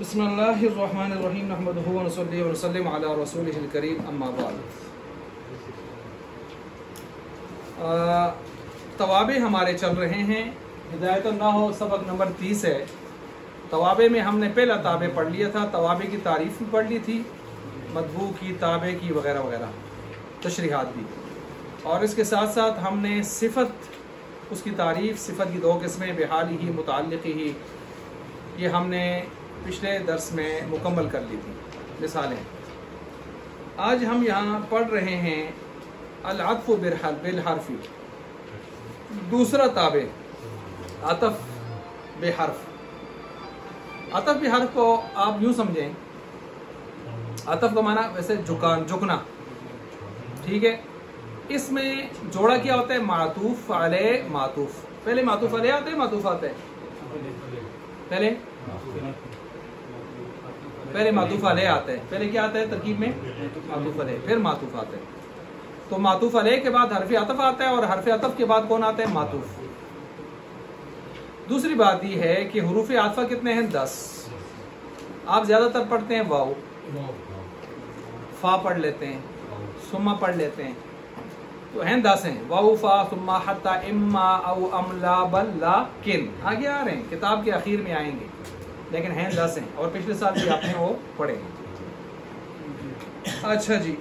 بسم اللہ الرحمن الرحیم نحمدہ ونصلی ونسلم علی رسولہ الکریم اما بعد۔ توابع ہمارے چل رہے ہیں، ہدایت النحو سبق نمبر 30 ہے۔ توابع میں ہم نے پہلا تابع پڑھ لیا تھا، توابع کی تعریف بھی پڑھ لی تھی، مطبوع کی، تابع کی وغیرہ وغیرہ تشریحات بھی، اور اس کے ساتھ ساتھ ہم نے صفت، اس کی تعریف، صفت کی دو قسمیں، بحال ہی، متعلق ہی، یہ ہم نے پچھلے درس میں مکمل کر لی تھی مثالیں۔ آج ہم یہاں پڑھ رہے ہیں العطف بالحرف، دوسرا تابع عطف بحرف۔ عطف بحرف کو آپ یوں سمجھیں، عطف کا معنی ویسے جھکنا، ٹھیک ہے۔ اس میں جوڑا کیا ہوتا ہے؟ معطوف علیہ معطوف۔ پہلے معطوف علیہ آتا ہے، معطوف آتا ہے، پہلے معطوف علیہ آتا ہے، پہلے کیا آتا ہے ترکیب میں؟ معطوف علیہ، پھر معطوف آتا ہے۔ تو معطوف علیہ کے بعد حرف عطف آتا ہے، اور حرف عطف کے بعد کون آتا ہے؟ معطوف۔ دوسری بات یہ ہے کہ حروف عطفہ کتنے ہیں؟ 10۔ آپ زیادہ تر پڑھتے ہیں واو، فا پڑھ لیتے ہیں، ثم پڑھ لیتے ہیں، تو ہیں 10 ہیں، واو فا ثم حتی اما او ام لا بل لا کن، آگے آ رہے ہیں، کتاب کے اخیر میں آئیں گے، لیکن ہیں 10 ہیں، اور پچھلے سال بھی آپ نے وہ پڑھے۔ اچھا جی،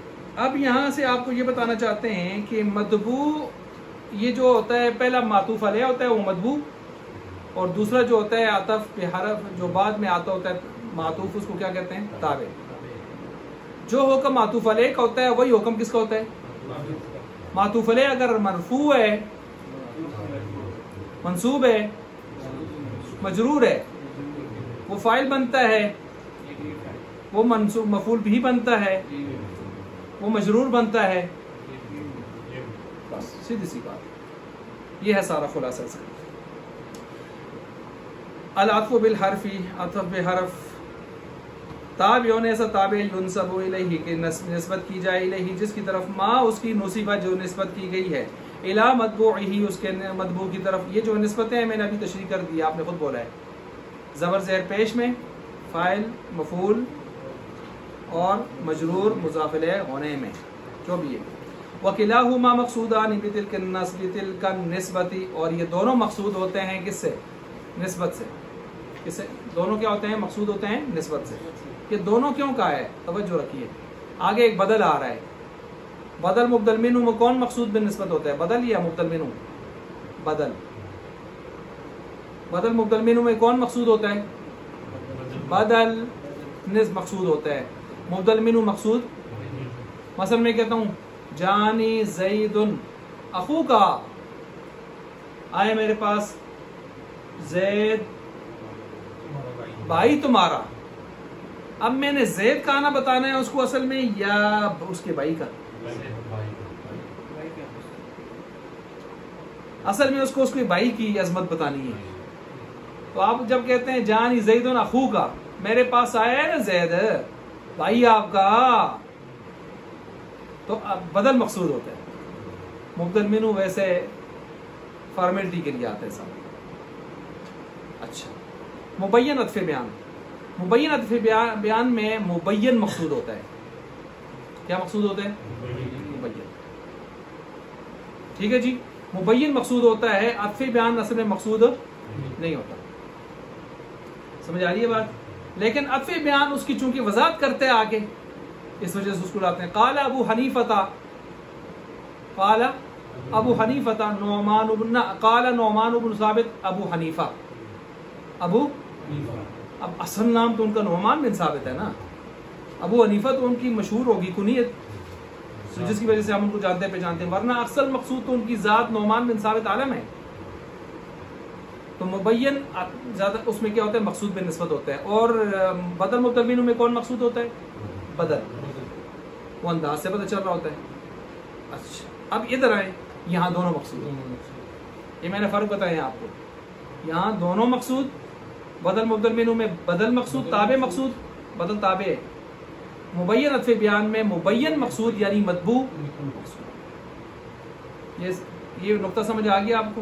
اب یہاں سے آپ کو یہ بتانا چاہتے ہیں کہ مطبوع یہ جو ہوتا ہے، پہلا معطوف علیہ ہوتا ہے وہ مطبوع، اور دوسرا جو ہوتا ہے عطف بحرف، جو بعد میں آتا ہوتا ہے معطوف، اس کو کیا کہتے ہیں؟ تابع۔ جو حکم معطوف علیہ کا ہوتا ہے وہی حکم کس کا ہوتا ہے؟ معطوف علیہ اگر مرفوع ہے، منصوب ہے، مجرور ہے، وہ فاعل بنتا ہے، وہ منصوب مفعول بھی بنتا ہے، وہ مجرور بنتا ہے، بس سیدھی سی بات، یہ ہے سارا خلاصہ اس کا۔ العطف بالحرف، عطف بحرف، تابع ایسا تابع ینسب الیہ کہ نسبت کی جائے الیہ جس کی طرف ما اس کی نصیبہ جو نسبت کی گئی ہے، الی مطبوعہ اس کے مطبوع کی طرف۔ یہ جو نسبتیں ہیں میں نے ابھی تشریح کر دی، آپ نے خود بولا ہے، زبر زیر پیش میں، فاعل مفعول اور مجرور مضاف الیہ ہونے میں، جو بھی ہے۔ وکلاہما مقصودان بتلک النسبۃ، اور یہ دونوں مقصود ہوتے ہیں کس سے؟ نسبت سے۔ کس سے؟ دونوں کیا ہوتے ہیں؟ مقصود ہوتے ہیں نسبت سے۔ یہ دونوں کیوں کہا ہے؟ توجہ رکھیے، آگے ایک بدل آ رہا ہے۔ بدل مبدل منہ میں کون مقصود بالنسبت ہوتا ہے؟ بدل یا مبدل منہ؟ بدل۔ بدل مبدل منہ میں کون مقصود ہوتا ہے؟ بدل مقصود ہوتا ہے، مبدل منہ مقصود۔ مثلا میں کہتا ہوں جانی زید اخو کا، آئے میرے پاس زید بھائی تمہارا۔ اب میں نے زید کا آنا بتانا ہے اس کو اصل میں، یا اس کے بھائی کا؟ اصل میں اس کو بھائی کی عظمت بتانی ہے۔ تو آپ جب کہتے ہیں جانی زید اخو کا، میرے پاس آیا ہے نا زید بھائی آپ کا، تو اب بدل مقصود ہوتا ہے۔ مبدل منہ ویسے فارمیلٹی کے لیے آتا ہے سب۔ اچھا، مبین عطف بیان، مبین عطف بیان میں مبین مقصود ہوتا ہے۔ کیا مقصود ہوتا ہے؟ مبین، ٹھیک ہے جی، مبین مقصود ہوتا ہے، عطف بیان اصل میں مقصود نہیں ہوتا۔ سمجھ آ رہی ہے بات؟ لیکن عطف بیان اس کی چونکہ وضاحت کرتے ہیں آگے، اس وجہ سے اس کو لاتے ہیں۔ قال ابو حنیفہ، قال ابو حنیفہ نعمان بن، قال نعمان بن ثابت ابو حنیفہ، ابو، اب اصل نام تو ان کا نعمان بن ثابت ہے نا، ابو حنیفہ تو ان کی مشہور ہوگی کنیت، جس کی وجہ سے ہم ان کو جانتے پہچانتے ہیں، ورنہ اصل مقصود تو ان کی ذات نعمان بن ثابت عالم ہے۔ تو مبین زیادہ اس میں کیا ہوتا ہے؟ مقصود بن نسبت ہوتا ہے۔ اور بدل مبدل منہ میں کون مقصود ہوتا ہے؟ بدل، وہ انداز سے پتہ چل رہا ہوتا ہے۔ اچھا، اب ادھر آئیں، یہاں دونوں مقصود، یہ میں نے فرق بتایا آپ کو، یہاں دونوں مقصود، بدل مبدل منہ میں بدل مقصود، تابع مقصود، بدل تابع ہے۔ مبین عطف بیان میں مبین مقصود یعنی مطبوع مقصود۔ یہ نقطہ سمجھ آ گیا آپ کو؟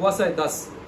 10।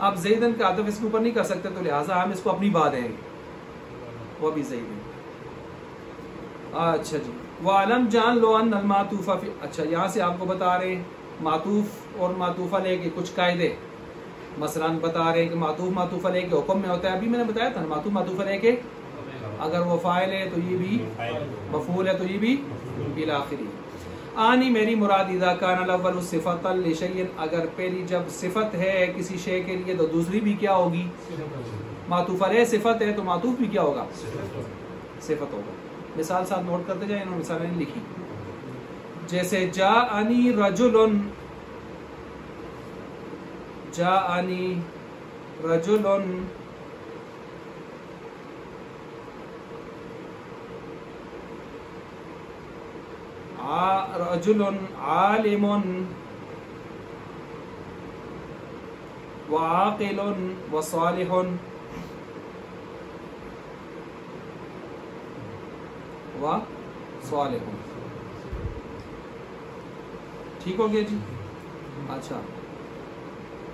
آپ زیدن کا عطف اس کے اوپر نہیں کر سکتے تو لہٰذا ہم اس کو اپنی بات دیں گے، وہ بھی زیدن. اچھا جی، وَعَلَمْ جان لو ان المعطوف فی، اچھا یہاں سے آپ کو بتا رہے ہیں معطوف اور معطوف علیہ کے کچھ قاعدے. مثلا بتا رہے ہیں کہ معطوف معطوف علیہ کے حکم میں ہوتا ہے. ابھی میں نے بتایا تھا نا، معطوف معطوف علیہ کے اگر وہ فاعل ہے تو یہ بھی مفعول ہے تو یہ بھی الی آخری. آنی میری مراد اذا کان الاول صفۃ لشیء، اگر پہلی جب صفت ہے کسی شے کے لیے تو دوسری بھی کیا ہوگی؟ معطوف علیہ صفت ہے تو معطوف بھی کیا ہوگا؟ صفت ہوگا. مثال ساتھ نوٹ کرتے جائیں، انہوں نے مثالیں لکھی. جیسے جاءنی رجل، جاءنی رجل، رجل عالم وعاقل وصالح. وصالح، ٹھیک ہو گیا جی. اچھا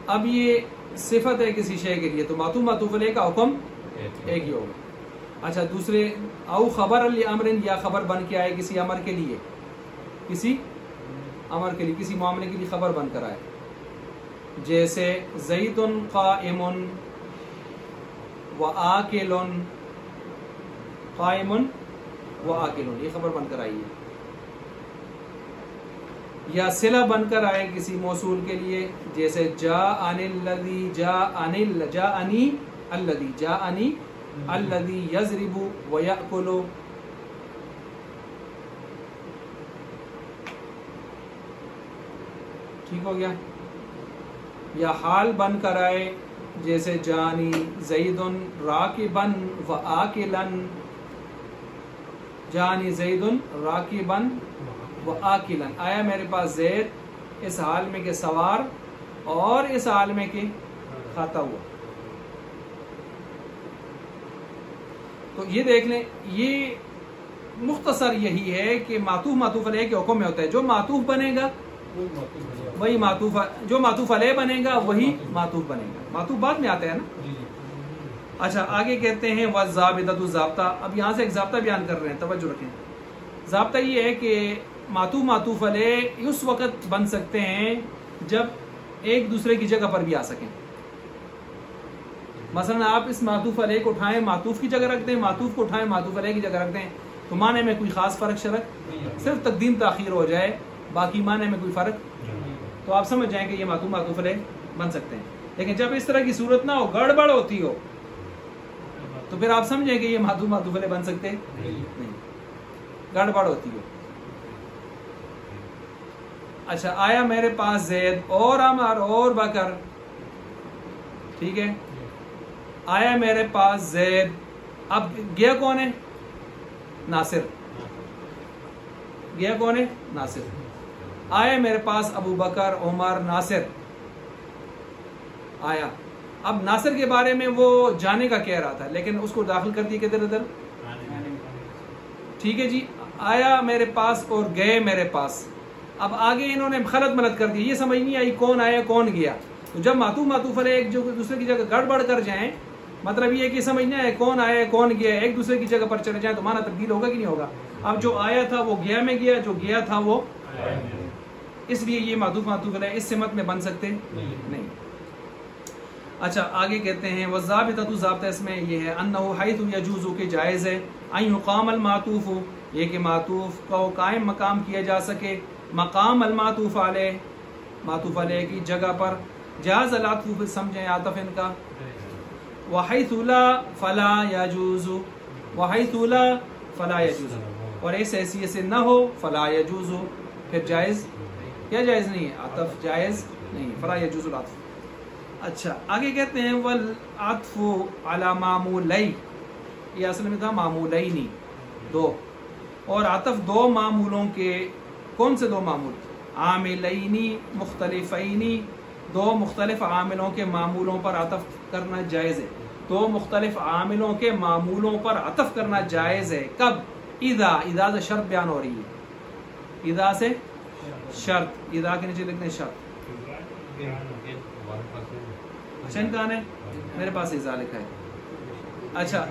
اب یہ صفت ہے کسی شے کے لیے تو معطوف معطوف علیہ کا حکم ایک ہی ہوگا. اچھا دوسرے، او خبر لامر، یا خبر بن کے آئے کسی امر کے لیے، کسی امر کے لیے، کسی معاملے کے لیے خبر بن کر آئے. جیسے زید قائم وآکل، قائم وآکل، یہ خبر بن کر آئی ہے. یا صلہ بن کر آئے کسی موصول کے لیے، جیسے جاءنی الذی، جاءنی الذی، جاءنی الذی یضرب ویأکل. ٹھیک ہو گیا. یا حال بن کر آئے، جیسے جانی زید راکبا وآکلا، جانی زید راکبا وآکلا، آیا میرے پاس زید اس حال میں کہ سوار اور اس حال میں کہ کھاتا ہوا. تو یہ دیکھ لیں، یہ مختصر یہی ہے کہ معطوف معطوف علیہ کے حکم میں ہوتا ہے. جو معطوف بنے گا وہی معطوف، جو معطوف علیہ بنے گا وہی معطوف بنے گا. معطوف بعد میں آتا ہے نا. اچھا آگے کہتے ہیں والضابطۃ، ضابطہ. اب یہاں سے ایک ضابطہ بیان کر رہے ہیں، توجہ رکھیں. ضابطہ یہ ہے کہ معطوف معطوف علیہ اس وقت بن سکتے ہیں جب ایک دوسرے کی جگہ پر بھی آ سکیں. مثلا آپ اس معطوف علیہ کو اٹھائیں معطوف کی جگہ رکھ دیں، معطوف کو اٹھائیں معطوف علیہ کی جگہ رکھ دیں، تو معنی میں کوئی خاص فرق شرک، صرف تقدیم تاخیر ہو جائے، باقی معنی میں کوئی فرق، تو آپ سمجھ جائیں کہ یہ معطوف معطوف علیہ بن سکتے ہیں. لیکن جب اس طرح کی صورت نہ ہو، گڑبڑ ہوتی ہو، تو پھر آپ سمجھیں کہ یہ معطوف معطوف علیہ بن سکتے نہیں، گڑبڑ ہوتی ہو. اچھا آیا میرے پاس زید اور عمر اور بکر، ٹھیک ہے، آیا میرے پاس زید. اب گیا کون ہے؟ ناصر. گیا کون ہے؟ ناصر. آیا میرے پاس ابو بکر عمر ناصر آیا. اب ناصر کے بارے میں وہ جانے کا کہہ رہا تھا، لیکن اس کو داخل کر دیا کدھر ادھر. ٹھیک ہے جی. آیا میرے پاس اور گئے میرے پاس. اب آگے انہوں نے خلط ملط کر دیا، یہ سمجھ نہیں آئی کون آیا کون گیا. تو جب معطوف معطوف علیہ ایک جو دوسرے کی جگہ گڑبڑ کر جائیں، مطلب یہ کہ سمجھ نہیں آئے کون آیا کون گیا، ایک دوسرے کی جگہ پر چلے جائیں، تو معنی تبدیل ہوگا کہ نہیں ہوگا. اب جو آیا تھا وہ گیا میں گیا، جو گیا تھا وہ، اس لیے یہ معطوف معطوف علیہ اس سمت میں بن سکتے نہیں. اچھا آگے کہتے ہیں والضابطۃ، ضابطہ اس میں یہ ہے انہ حیث یجوز، کہ جائز ہے، ان یقام المعطوف، یہ کہ معطوف کو قائم مقام کیا جا سکے، مقام المعطوف علیہ، معطوف علیہ کی جگہ پر. جاز العطف، سمجھیں عطف ان کا. وحیث لا فلا یجوز، وحیث لا فلا یجوز، اور اس حیثیت سے نہ ہو فلا یجوز، پھر جائز، کیا جائز نہیں ہے؟ عطف جائز نہیں، فلا یجوز العطف. اچھا آگے کہتے ہیں والعطف علی معمولی، یہ اصل میں تھا معمولین، دو، اور عطف دو معمولوں کے. کون سے دو معمول؟ عاملینی مختلفینی، دو مختلف عاملوں کے معمولوں پر عطف کرنا جائز ہے. دو مختلف عاملوں کے معمولوں پر عطف کرنا جائز ہے. کب؟ اذا، اذا سے شرط بیان ہو رہی ہے، اذا سے شرط، اذا کے نیچے لکھتے ہیں شرط. حسین کہاں ہے؟ میرے پاس اذا لکھا ہے. اچھا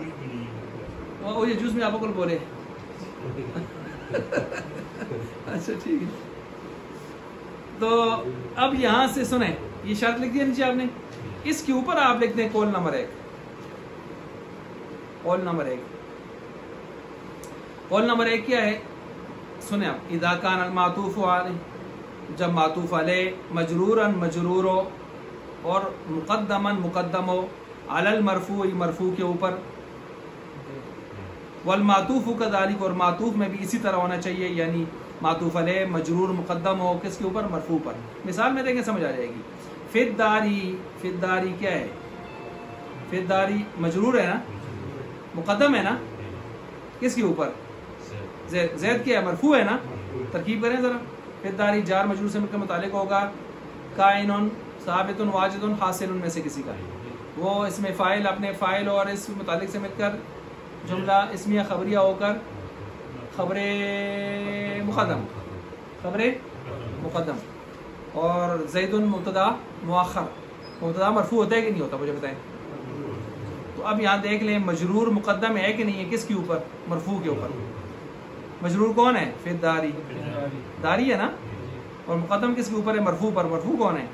وہ یہ جوس میں آپ کو بولے. اچھا ٹھیک ہے. تو اب یہاں سے سنیں, یہ شرط لکھ دیا نیچے آپ نے, اس کے اوپر آپ لکھ دیں قول نمبر 1. قول نمبر 1, قول نمبر 1 کیا ہے؟ سنیں آپ. اذا کان المعطوف علیہ, جب معطوف علیہ مجرورا مجرور ہو اور مقدما مقدم ہو علی المرفوع مرفوع کے اوپر, والمعطوف کذالک, اور معطوف میں بھی اسی طرح ہونا چاہیے, یعنی معطوف علیہ مجرور مقدم ہو کس کے اوپر؟ مرفوع پر. مثال میں دیکھیں سمجھ آ جائے گی. فی الداری, فی الداری کیا ہے؟ فی الداری مجرور ہے نا, مقدم ہے نا, کس کے اوپر؟ زید. زید کیا ہے؟ مرفوع ہے نا. ترکیب کریں ذرا. فی الداری جار مجرور سے متعلق ہوگا کائن ثابت واجد حاصل میں سے کسی کا. وہ اس میں فاعل اپنے فاعل اور اس متعلق سے مل کر جملہ اسمیہ خبریہ ہو کر خبر مقدم, خبر مقدم, اور زید مبتدا مؤخر. مبتدا مرفوع ہوتا ہے کہ نہیں ہوتا؟ مجھے بتائیں. تو اب یہاں دیکھ لیں مجرور مقدم ہے کہ نہیں ہے؟ کس کے اوپر؟ مرفوع کے اوپر. مجرور کون ہے؟ فی الداری, داری ہے نا, اور مقدم کس کے اوپر ہے؟ مرفوع پر. مرفوع کون ہے؟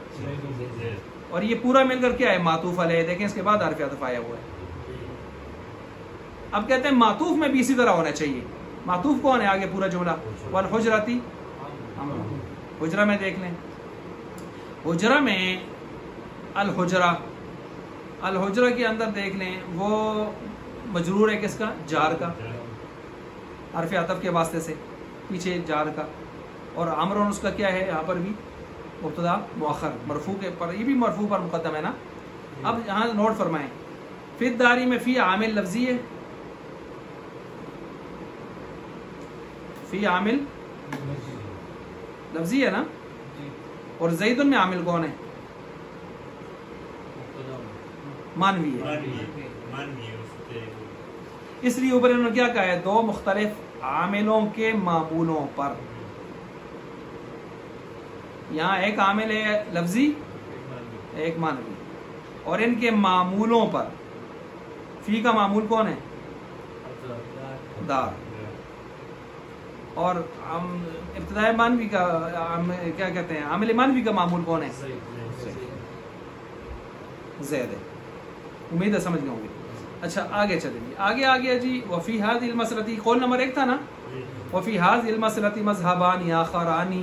اور یہ پورا مل کر کیا ہے؟ معطوف علیہ. دیکھیں اس کے بعد حرف عطف آیا ہوا ہے. اب کہتے ہیں معطوف میں بھی اسی طرح ہونا چاہیے. معطوف کون ہے؟ آگے پورا جملہ. والحجراتی, حجرہ میں دیکھ لیں. حجرہ میں الحجرہ, الحجرہ کے اندر دیکھ لیں وہ مجرور ہے کس کا؟ جار کا, حرف عطف کے واسطے سے پیچھے جار کا. اور امر اس کا کیا ہے یہاں پر بھی؟ مبتدا مؤخر, مرفوع کے پر. یہ بھی مرفوع پر مقدم ہے نا. اب یہاں نوٹ فرمائیں, فی الداری میں فی عامل لفظی ہے, فی عامل لفظی ہے نا, اور زید میں عامل کون ہے؟ مانوی ہے. اس لیے اوپر انہوں نے کیا کہا ہے؟ دو مختلف عاملوں کے معمولوں پر. یہاں ایک عامل ہے لفظی, ایک مانوی, اور ان کے معمولوں پر. فی کا معمول کون ہے؟ دار. اور ابتدائی مانوی کا کیا کہتے ہیں؟ عامل مانوی کا معمول کون ہے؟ زید ہے. امید ہے سمجھ گئے ہوں گے. اچھا آگے چلیں گے. آگے آ گیا جی. وفی هذه المسألة, قول نمبر 1 تھا نا. وفی هذه المسألة مذهبان آخران,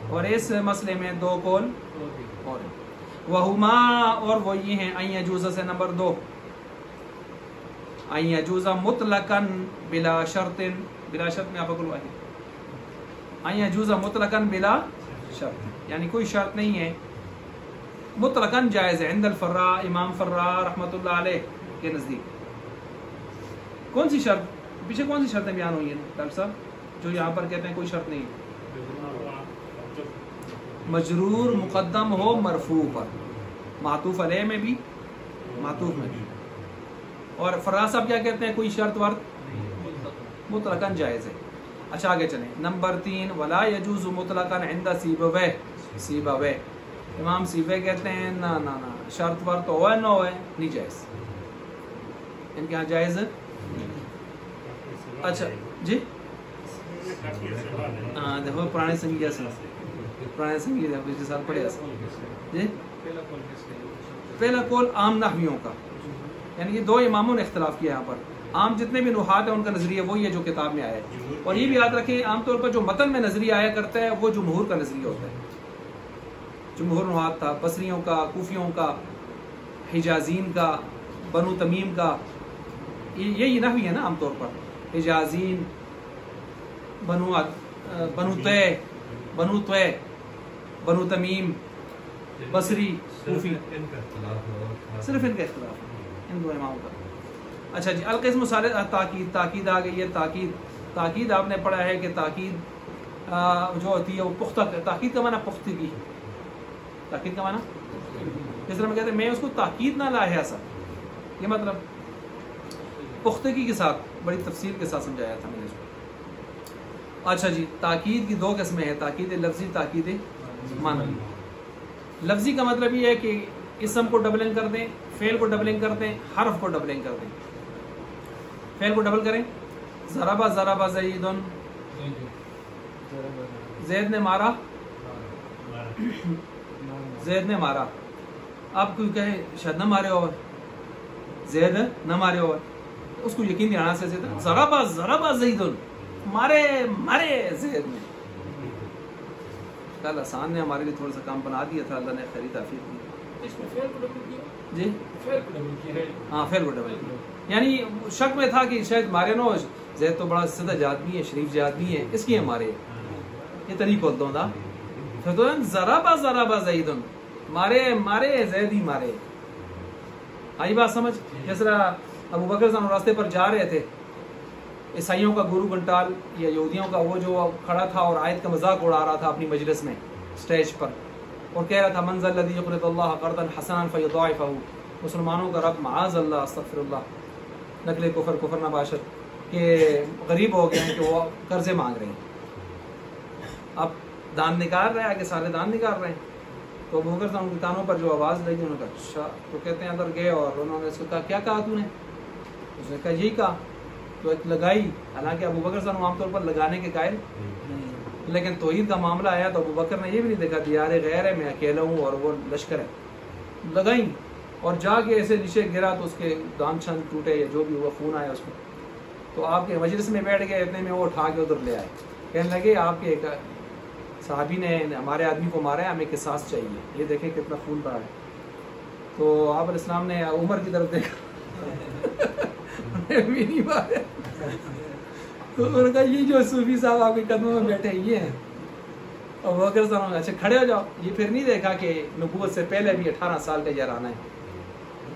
اور اس مسئلے میں دو قول اور ہیں. وہما, اور وہ یہ ہیں ان یجوز سے نمبر 2, ان یجوز مطلقاً بلا شرط, بلا شرط میں آپ کو ہے ان یجوز مطلقاً بلا شرط, یعنی کوئی شرط نہیں ہے, مطلقاً جائز ہے. عند الفراء, امام فراء رحمۃ اللہ علیہ کے نزدیک. کون سی شرط؟ پیچھے کون سی شرطیں بیان ہوئی ہیں ڈاکٹر صاحب جو یہاں پر کہتے ہیں کوئی شرط نہیں ہے؟ مجرور مقدم ہو مرفوع پر, معطوف علیہ میں بھی, معطوف میں بھی. اور فراء صاحب کیا کہتے ہیں؟ کوئی شرط ورط مطلقاً جائز ہے. اچھا آگے چلیں. نمبر 3, ولا یجوز مطلقاً عند سیبویہ, سیبویہ امام سیبویہ کہتے ہیں نا نا نا, شرط ورط ہو نہ ہو نہیں جائز, ان کے یہاں جائز. اچھا جی, ہاں دیکھو پرانے سنگیا سے, پرانے سنگیا پچھلے سال پڑھے جی. پہلا قول عام نحویوں کا, یعنی یہ دو اماموں نے اختلاف کیا یہاں پر. عام جتنے بھی نحات ہیں ان کا نظریہ وہی ہے جو کتاب میں آیا ہے. اور یہ بھی یاد رکھیں عام طور پر جو متن میں نظریہ آیا کرتا ہے وہ جمہور کا نظریہ ہوتا ہے. جمہور نحات تھا, بصریوں کا, کوفیوں کا, حجازین کا, بنو تمیم کا, یہی نحوی ہے نا عام طور پر. حجازین, بنو طے, بنو تمیم, بصری, کوفی, صرف ان کا اختلاف ہے ان دو اماموں کا. اچھا جی. القسم الثالث تاکید, تاکید آ گئی ہے. تاکید, تاکید آپ نے پڑھا ہے کہ تاکید جو ہوتی ہے وہ پختہ, تاکید کا معنی پختگی, تاکید کا معنی جس طرح میں کہتے ہیں میں اس کو تاکید نہ لایا سا, یہ مطلب پختگی کے ساتھ بڑی تفصیل کے ساتھ سمجھایا تھا میں نے اس کو. اچھا جی. تاکید کی دو قسمیں ہیں, تاکید لفظی, تاکید معنوی. لفظی کا مطلب یہ ہے کہ اسم کو ڈبلنگ کر دیں، فعل کو ڈبلنگ کر دیں، حرف کو ڈبلنگ کر دیں. فعل کو ڈبل کریں. ضربہ ضربہ زید، زید نے مارا، زید نے مارا. اب کوئی کہے شاید نہ مارے ہو، زید نہ مارے ہو، اس کو یقین دلانا سے ضربہ ضربہ زید، مارے مارے زید نے. کل آسان نے ہمارے لیے تھوڑا سا کام بنا دیا تھا، اللہ نے خیری توفیق دی. اس میں فعل کو ڈبل کیا جی فعل کو ڈبل کیا ہے. ہاں فعل کو ڈبل کیا، یعنی شک میں تھا کہ شاید مارے نہ ہو، زید تو بڑا سدھج آدمی ہے، شریف آدمی ہے، اس لیے مارے. یہ طریق بولتا ہوں تھا. پھر تو ضربہ ضربہ زید، مارے مارے زید ہی مارے. آئی بات سمجھ؟ جس طرح ابو بکر راستے پر جا رہے تھے، عیسائیوں کا گرو گھنٹال یا یہودیوں کا وہ جو کھڑا تھا اور آیت کا مذاق اڑا رہا تھا اپنی مجلس میں اسٹیج پر، اور کہہ رہا تھا من ذا الذی یقرض اللہ قرضا حسنا فیضاعفہ، مسلمانوں کا رب معاذ اللہ استغفر اللہ نقل کفر کفر نہ باشد، کہ غریب ہو گئے ہیں کہ وہ قرضے مانگ رہے ہیں. اب دان نکال رہے ہیں، آگے سارے دان نکال رہے ہیں. تو ابو بکر ان کے کانوں پر جو آواز لگی، انہوں نے کہا اچھا. تو کہتے ہیں اندر گئے اور انہوں نے اس کو کہا کیا کہا تو نے؟ اس نے کہا یہی کہا. تو ایک لگائی، حالانکہ ابو بکر صاحب عام طور پر لگانے کے قائل نہیں، لیکن توحید کا معاملہ آیا تو ابو بکر نے یہ بھی نہیں دیکھا دیار غیر ہے، میں اکیلا ہوں اور وہ لشکر ہے. لگائیں اور جا کے ایسے نیچے گرا تو اس کے دان چھان ٹوٹے یا جو بھی ہوا، خون آیا اس کو. تو آپ کے مجلس میں بیٹھ گئے، اتنے میں وہ اٹھا کے ادھر لے آئے. کہنے لگے آپ کے ایک صحابی نے ہمارے آدمی کو مارا ہے، ہمیں قصاص چاہیے، یہ دیکھیں کتنا خون بہا ہے. تو آپ علیہ السلام نے عمر کی طرف دیکھا بھی نہیں مارے. تو انہوں نے کہا یہ جو صوفی صاحب آپ کے قدموں میں بیٹھے یہ ہیں. اور وہ اگر اچھا کھڑے ہو جاؤ. یہ پھر نہیں دیکھا کہ نبوت سے پہلے بھی 18 سال کا یارانہ ہے.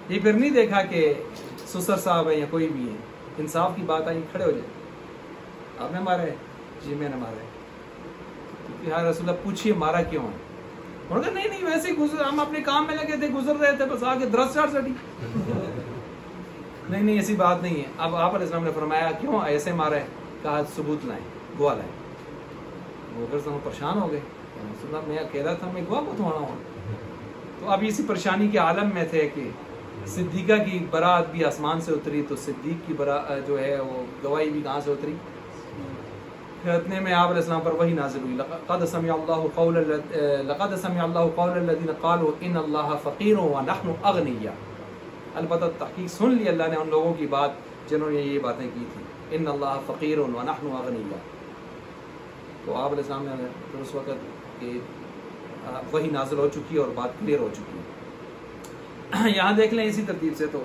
یہ پھر نہیں دیکھا کہ سسر صاحب ہے یا کوئی بھی ہے. انصاف کی بات آئی، کھڑے ہو جائے. آپ نے مارا ہے؟ جی میں نے مارا ہے. یا رسول اللہ پوچھیے مارا کیوں ہے؟ انہوں نے کہا نہیں نہیں ویسے ہی ہم اپنے کام میں لگے تھے، گزر رہے تھے، بس آگے درس چار سٹی. نہیں نہیں ایسی بات نہیں ہے. اب آپ علیہ السلام نے فرمایا کیوں ایسے مارا ہے؟ کہا ثبوت لائیں، گواہ لائیں. وہ اگر پریشان ہو گئے، رسول اللہ میں اکیلا تھا، میں گواہ کو تھوڑا ہوں. تو اب اسی پریشانی کے عالم میں تھے کہ صدیقہ کی برات بھی آسمان سے اتری، تو صدیق کی برات جو ہے وہ گواہی بھی کہاں سے اتری؟ اتنے میں آپ علیہ السلام پر وحی نازل ہوئی. لقد سمع اللہ قول الذین قالوا ان اللہ فقیر ونحن اغنیاء. البتہ تحقیق سن لی اللہ نے ان لوگوں کی بات جنہوں نے یہ باتیں کی تھی، ان اللہ فقیر ونحن اغنیاء. تو آپ علیہ السلام نے پھر اس وقت کہ وحی نازل ہو چکی اور بات کلیئر ہو چکی ہے. یہاں دیکھ لیں اسی ترتیب سے. تو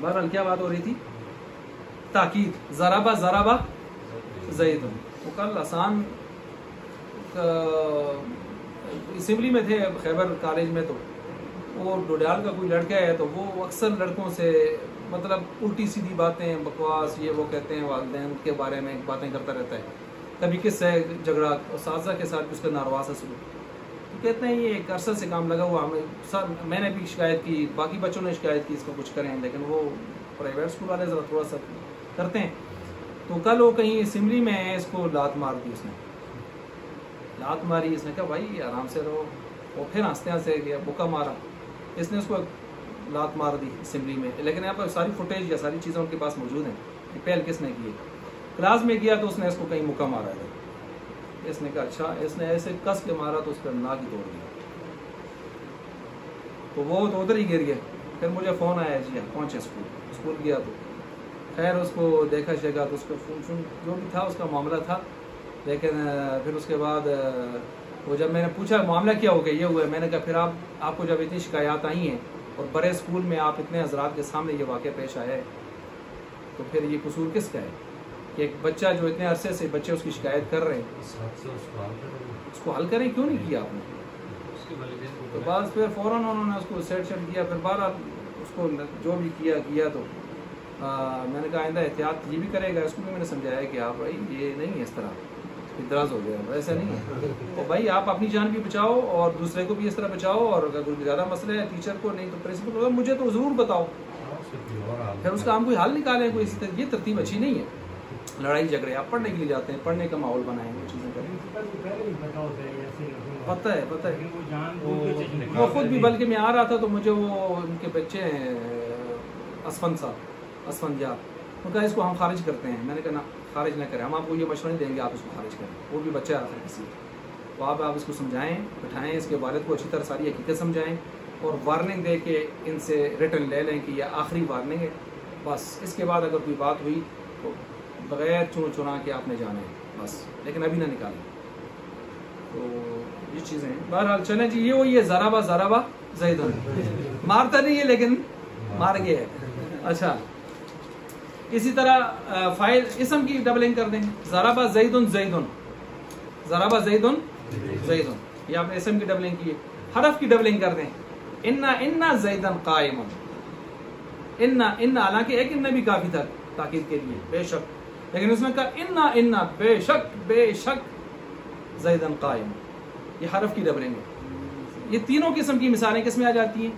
بہرحال کیا بات ہو رہی تھی؟ تاکید. ضربہ ضربہ زید. وہ کل آسان اسمبلی میں تھے خیبر کالج میں، تو وہ ڈوڈیال کا کوئی لڑکا ہے، تو وہ اکثر لڑکوں سے مطلب الٹی سیدھی باتیں، بکواس، یہ وہ کہتے ہیں والدین کے بارے میں باتیں کرتا رہتا ہے. کبھی کس سے جھگڑا، اساتذہ کے ساتھ اس کا ناروا سا سلوک. کہتے ہیں یہ ایک عرصہ سے کام لگا ہوا. میں نے بھی شکایت کی، باقی بچوں نے شکایت کی اس کو کچھ کریں، لیکن وہ پرائیویٹ اسکول والے ذرا تھوڑا سا کرتے ہیں. تو کل وہ کہیں اسمبلی میں اس کو لات مار دی. اس نے لات ماری. اس نے کہا بھائی آرام سے رہو. وہ پھر ہنستے ہنستے گیا، بکا مارا. اس نے اس کو لات مار دی اسمبلی میں. لیکن یہاں پر ساری فوٹیج یا ساری چیزیں ان کے پاس موجود ہیں کہ پہل کس نے کی. کلاس میں گیا تو اس نے اس کو کہیں مکہ مارا ہے. اس نے کہا اچھا. اس نے ایسے کس کے مارا تو اس کا ناک ہی توڑ دیا. تو وہ تو ادھر ہی گر گیا. پھر مجھے فون آیا، جی ہاں پہنچے اسکول گیا تو خیر اس کو دیکھا شیکا تو اس کو فون جو بھی تھا اس کا معاملہ تھا. لیکن پھر اس کے بعد وہ جب میں نے پوچھا معاملہ کیا ہو گیا، یہ ہوا ہے. میں نے کہا پھر آپ کو جب اتنی شکایات آئی ہیں اور بڑے اسکول میں آپ اتنے حضرات کے سامنے یہ واقعہ پیش آیا ہے، تو پھر یہ قصور کس کا ہے کہ ایک بچہ جو اتنے عرصے سے بچے اس کی شکایت کر رہے ہیں، اس کو حل کریں؟ کیوں نہیں کیا آپ نے؟ تو بعض پھر فوراً انہوں نے اس کو سیٹ کیا. پھر بہرحال اس کو جو بھی کیا تو میں نے کہا آئندہ احتیاط یہ بھی کرے گا. اس کو بھی میں نے سمجھایا کہ آپ بھائی یہ نہیں ہے اس طرح اعتراض ہو گیا، ایسا نہیں ہے. تو بھائی آپ اپنی جان بھی بچاؤ اور دوسرے کو بھی اس طرح بچاؤ. اور اگر کوئی زیادہ مسئلہ ہے ٹیچر کو نہیں تو پرنسپل کو مجھے تو ضرور بتاؤ، پھر اس کا ہم کوئی حل نکالیں. کوئی یہ ترتیب اچھی نہیں ہے. لڑائی جھگڑے آپ پڑھنے کے لیے جاتے ہیں, پڑھنے کا ماحول بنائیں, وہ چیزیں کریں. پتہ ہے وہ خود بھی, بلکہ میں آ رہا تھا تو مجھے وہ ان کے بچے ہیں اسفند یار, ان کا اس کو ہم خارج کرتے ہیں. میں نے کہا نا خارج نہ کریں, ہم آپ کو یہ مشورہ نہیں دیں گے آپ اس کو خارج کریں, وہ بھی بچہ آتا ہے کسی, تو آپ اس کو سمجھائیں, بٹھائیں, اس کے والد کو اچھی طرح ساری حقیقت سمجھائیں اور وارننگ دے کے ان سے ریٹرن لے لیں کہ یہ آخری وارننگ ہے بس. اس کے بعد اگر کوئی بات ہوئی تو بغیر چنا کے آپ نے جانا ہے بس, لیکن ابھی نہ نکالیں. تو یہ چیزیں ہیں. بہرحال چلیں جی, یہ وہی ہے ضربہ زید, مارتا نہیں ہے لیکن مار گیا ہے. اچھا, اسی طرح فاعل اسم کی ڈبلنگ کر دیں, ضربہ زیدن, ضربہ زیدن, یہ آپ نے اسم کی ڈبلنگ کی ہے. حرف کی ڈبلنگ کر دیں, انا زیدن قائم, ان حالانکہ ایک ان بھی کافی تھا تاکید کے لیے بے شک, لیکن اس میں کہا انا بے شک زیدن قائم, یہ حرف کی ڈبلنگ ہے. یہ تینوں قسم کی مثالیں کس میں آ جاتی ہیں؟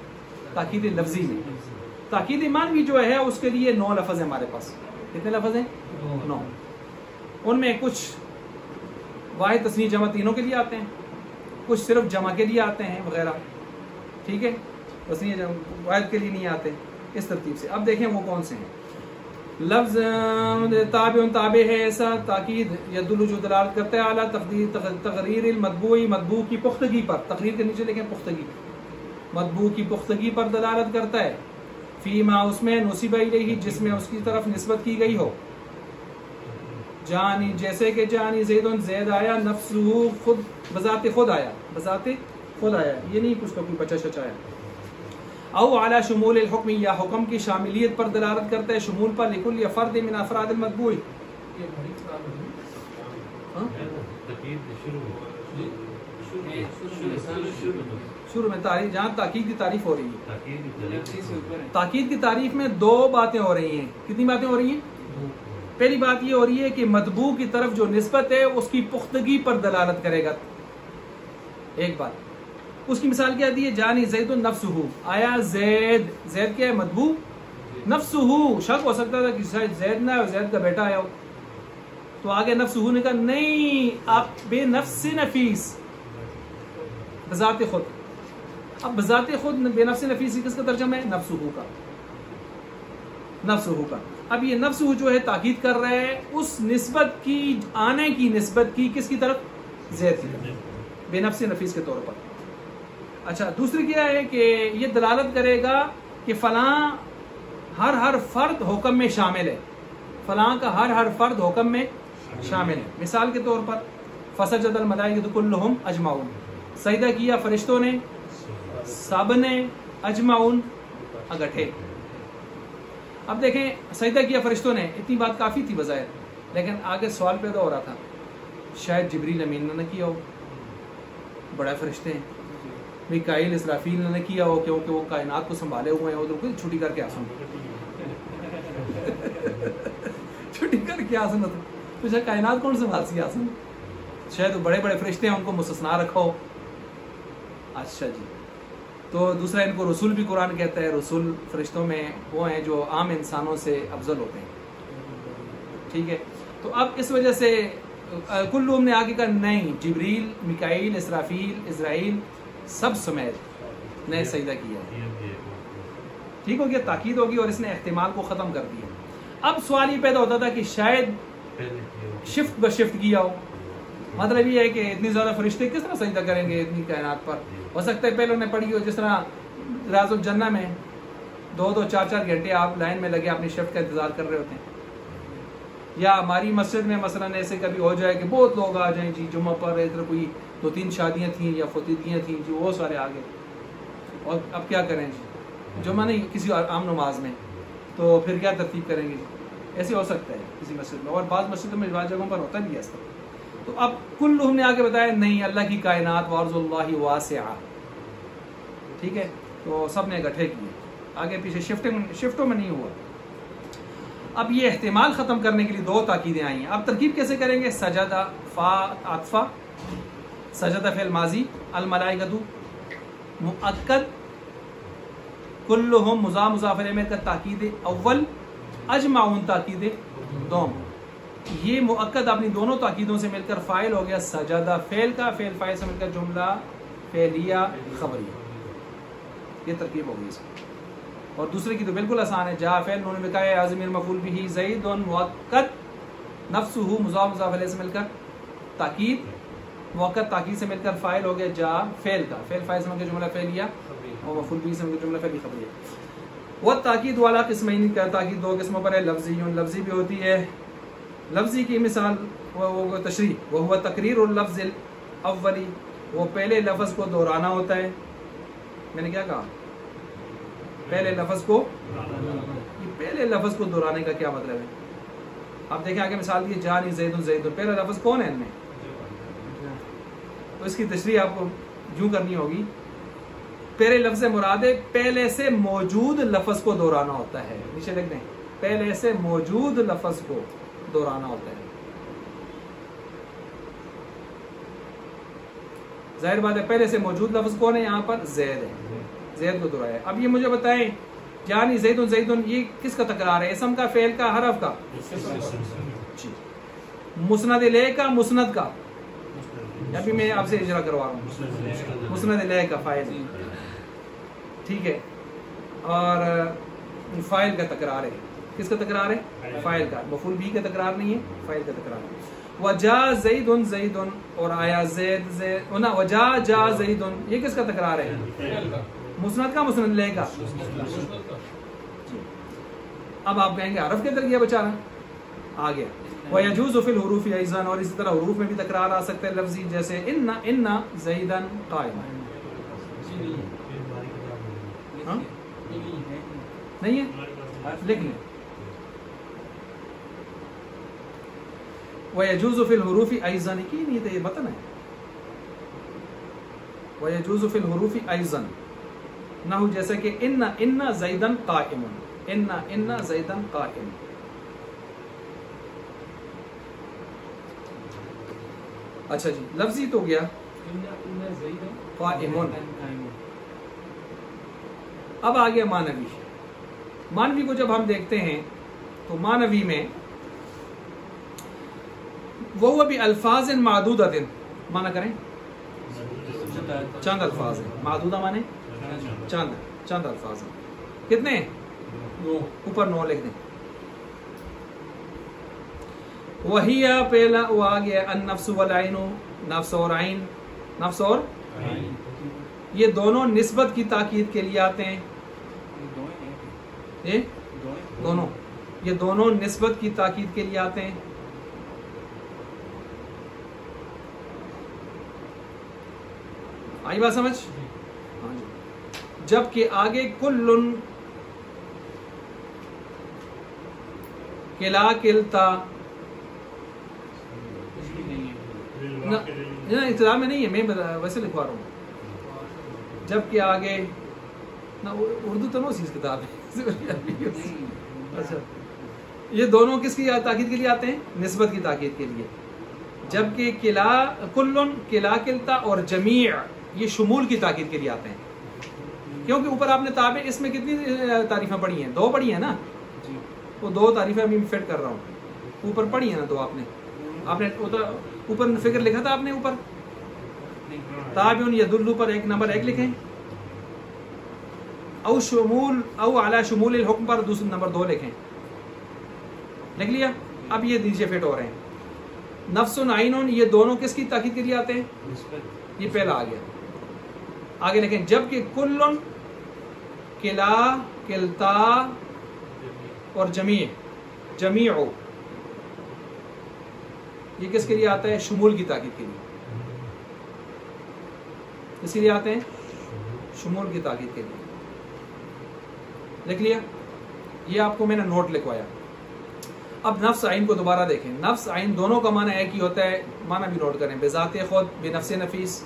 تاکید لفظی میں. تاکید معنوی جو ہے اس کے لیے 9 لفظ ہیں ہمارے پاس. کتنے لفظ ہیں؟ 9. ان میں کچھ واحد تثنیہ جمع تینوں کے لیے آتے ہیں, کچھ صرف جمع کے لیے آتے ہیں وغیرہ, ٹھیک ہے, تثنیہ جمع واحد کے لیے نہیں آتے. اس ترتیب سے اب دیکھیں وہ کون سے ہیں. لفظ تابع ہے ایسا تاکید یدل جو دلالت کرتا ہے اعلیٰ تقریر مطبوع کی پختگی پر, تقریر کے نیچے لکھیں پختگی, مطبوع کی پختگی پر دلالت کرتا ہے. فیما اس میں نصب الیہ جس میں اس کی طرف نسبت کی گئی ہو. جانی جیسے کہ جانی زیدن زید آیا, نفسہ خود بذات خود آیا, یہ نہیں کچھ کا کوئی بچہ شچا ہے. او علی شمول الحکم یا حکم کی شاملیت پر دلالت کرتا ہے, شمول پر, لکل فرد من افراد المطبوع. شروع میں تعریف, جہاں تاکید کی تعریف ہو رہی ہے, تاکید کی تعریف میں 2 باتیں ہو رہی ہیں. کتنی باتیں ہو رہی ہیں؟ پہلی بات یہ ہو رہی ہے کہ مطبوع کی طرف جو نسبت ہے اس کی پختگی پر دلالت کرے گا. ایک بات, اس کی مثال کیا دی ہے؟ جانی زید نفسہ, آیا زید کیا ہے؟ مطبوع. نفسہ شک ہو سکتا تھا کہ شاید زید نہ ہو, زید کا بیٹا آیا ہو, تو آگے نفسہ نے کہا نہیں, آپ بے نفس نفیس, بذات خود. اب بذات خود بے نفس نفیس کس کا ترجمہ ہے؟ نفسہ کا. اب یہ نفسہ جو ہے تاکید کر رہا ہے اس نسبت کی, آنے کی نسبت کی کس کی طرف؟ زید کی طرف, بے نفس نفیس کے طور پر. اچھا, دوسری کیا ہے کہ یہ دلالت کرے گا کہ فلاں ہر فرد حکم میں شامل ہے, فلاں کا ہر فرد حکم میں شامل ہے. مثال کے طور پر فسجد الملائکۃ کلھم اجمعون, سجدہ کیا فرشتوں نے سب نے, اجمعون اکٹھے. اب دیکھیں سجدہ کیا فرشتوں نے, اتنی بات کافی تھی بظاہر, لیکن آگے سوال پیدا ہو رہا تھا شاید جبریل امین نے نہ کیا ہو, بڑے فرشتے ہیں, میکائیل اسرافیل نے نہ کیا ہو کیونکہ وہ کائنات کو سنبھالے ہوئے ہیں, ادھر کوئی چھٹی کر کے آسن چھٹی کر کے آسن تو شاید کائنات کون سنبھال سی آسن, شاید بڑے بڑے فرشتے ہیں ان کو مستثنا رکھو. اچھا جی, تو دوسرا ان کو رسول بھی قرآن کہتا ہے, رسول فرشتوں میں وہ ہیں جو عام انسانوں سے افضل ہوتے ہیں, ٹھیک ہے. تو اب اس وجہ سے کلہم نے آگے کہا نہیں, جبریل, میکائیل, اسرافیل, اسرائیل سب سمیت نے سجدہ کیا, ٹھیک ہو گیا, تاکید ہوگی اور اس نے احتمال کو ختم کر دیا. اب سوال یہ پیدا ہوتا تھا کہ شاید شفٹ بشفٹ کیا مطلب یہ ہے کہ اتنی زیادہ فرشتے کس طرح سجدہ کریں گے اتنی کائنات پر. ہو سکتا ہے پہلے انہیں پڑھی ہو, جس طرح ریاض الجنہ میں 2-2 4-4 گھنٹے آپ لائن میں لگے اپنی شفٹ کا انتظار کر رہے ہوتے ہیں. یا ہماری مسجد میں مثلا ایسے کبھی ہو جائے کہ بہت لوگ آ جائیں جی, جمعہ پر ادھر کوئی 2-3 شادیاں تھیں یا فتیدیاں تھیں جی, وہ سارے آ گئے, اور اب کیا کریں جی, جمعہ نہیں کسی عام نماز میں, تو پھر کیا ترتیب کریں گے جی. ایسے ہو سکتا ہے کسی مسجد میں, اور بعض مسجدوں میں بعض جگہوں پر ہوتا بھی ہے اس طرح. تو اب کلہم نے آگے بتایا نہیں, اللہ کی کائنات وارض اللہ واسعہ, ٹھیک ہے, تو سب نے اکٹھے کیے, آگے پیچھے شفٹوں میں نہیں ہوا. اب یہ احتمال ختم کرنے کے لیے 2 تاکیدیں آئی ہیں. اب ترکیب کیسے کریں گے؟ سجدہ فا عطفہ, سجدہ فعل ماضی, الملائکۃ مؤکد, کلہم مضاف مضاف الیہ کا تاکید اول, اجمعون تاکید دوم. یہ مؤکد اپنی دونوں تاکیدوں سے مل کر فاعل ہو گیا سجدہ فعل کا، فعل فاعل سے مل کر جملہ فعلیہ خبریہ، یہ ترکیب ہو گئی اس کی. اور دوسرے کی تو بالکل آسان ہے. جاء فعل نون وقایہ عازم مفعول به زید مؤکد نفسہ مضاف مضاف الیہ سے مل کر تاکید، مؤکد تاکید سے مل کر فاعل ہو گیا جاء فعل کا، فعل فاعل سے مل کر جملہ فعلیہ اور مفعول به سے مل کر جملہ فعلی خبریہ. وہ تاکید والا قسمین کا، تاکید دو قسموں پر ہے، لفظی لفظی بھی ہوتی ہے. لفظی کی مثال وہ تشریح، وہ تقریر اللفظ الاولی، وہ پہلے لفظ کو دہرانا ہوتا ہے. میں نے کیا کہا؟ پہلے لفظ کو، پہلے لفظ کو دہرانے کا کیا مطلب ہے؟ آپ دیکھیں آگے مثال دی جانی زید زید، پہلا لفظ کون ہے ان میں؟ تو اس کی تشریح آپ کو یوں کرنی ہوگی، پہلے لفظ مراد ہے پہلے سے موجود لفظ کو دہرانا ہوتا ہے. نیچے لکھ دیں، پہلے سے موجود لفظ کو دہرانا ہوتا ہے. ظاہر بات ہے پہلے سے موجود لفظ کون ہے؟ یہاں پر زید ہے، زید کو دہرایا. اب یہ مجھے بتائیں جانی زیدن زیدن یہ کس کا تکرار ہے؟ اسم کا، فعل کا، حرف کا؟ جی. مسند الیہ کا، مسند کا؟ ابھی میں آپ سے اجرا کروا رہا ہوں. مسند الیہ کا فاعل، ٹھیک ہے. اور فاعل کا تکرار ہے. کس کا تکرار ہے؟ فاعل کا. مفعول بھی کا تکرار نہیں ہے، فاعل کا تکرار ہے. وجاء زید زید، اور آیا زید زید، وجاء جاء زید، یہ کس کا تکرار ہے؟ مسند کا، مسند الیہ کا؟ اب آپ کہیں گے حرف کے اندر کیا بچا رہا؟ آ گیا. وَيَجُوزُ فِي الْحُرُوفِ أَيْضًا، اور اسی طرح حروف میں بھی تکرار آ سکتے ہیں لفظی، جیسے ان زیدن قائما. نہیں ہے؟ لکھ لیں. وَيَجُوزُ فِي الْحُرُوفِ أَيْضًا، کی نہیں تھا، یہ متن ہے. وَيَجُوزُ فِي الْحُرُوفِ أَيْضًا، نحو جیسے کہ ان زیدن قائم، ان زیدن قائم. اچھا جی، لفظی تو گیا قائم. اب آگے معنوی. معنوی کو جب ہم دیکھتے ہیں تو معنوی میں وہ بھی الفاظ معدودۃ، معنی کریں چند الفاظ ہیں. معدودہ معنی چند الفاظ ہیں. کتنے؟ اوپر 9 لکھ دیں. وہی پہلا وہ آ گیا النفس والعین، نفس اور عین. نفس اور یہ دونوں نسبت کی تاکید کے لیے آتے ہیں. یہ دونوں نسبت کی تاکید کے لیے آتے ہیں. آئی بات سمجھ؟ جبکہ آگے کلن، کلا، کلتا، ابتدا میں نہیں ہے، میں ویسے لکھوا رہا ہوں. جبکہ آگے اردو تو نو سی کتاب ہے. اچھا، یہ دونوں کس کی تاکید کے لیے آتے ہیں؟ نسبت کی تاکید کے لیے. جبکہ کلن، کلا، کلتا اور جمیع یہ شمول کی تاکید کے لیے آتے ہیں. کیونکہ اوپر آپ نے تابع اس میں کتنی تعریفیں پڑھی ہیں؟ 2 پڑھی ہیں نا. وہ 2 تعریفیں ابھی فٹ کر رہا ہوں. اوپر پڑھی ہیں نا 2 آپ نے اوپر فکر لکھا تھا آپ نے اوپر تابع یدل پر 1 نمبر 1 لکھیں، او شمول او علی شمول الحکم پر دوسرا نمبر 2 لکھیں. لکھ لیا؟ اب یہ نیچے فٹ ہو رہے ہیں. نفس عین، یہ دونوں کس کی تاکید کے لیے آتے ہیں؟ یہ پہلا آ گیا. آگے لکھیں جبکہ کلن، کلا، کلتا اور جمیع یہ کس کے لیے آتا ہے؟ شمول کی تاکید کے لیے. اسی لیے آتے ہیں شمول کی تاکید کے لیے. لکھ لیا؟ یہ آپ کو میں نے نوٹ لکھوایا. اب نفس عین کو دوبارہ دیکھیں. نفس عین دونوں کا معنی ایک ہی ہوتا ہے. معنی بھی نوٹ کریں. بذات خود، بنفس نفیس.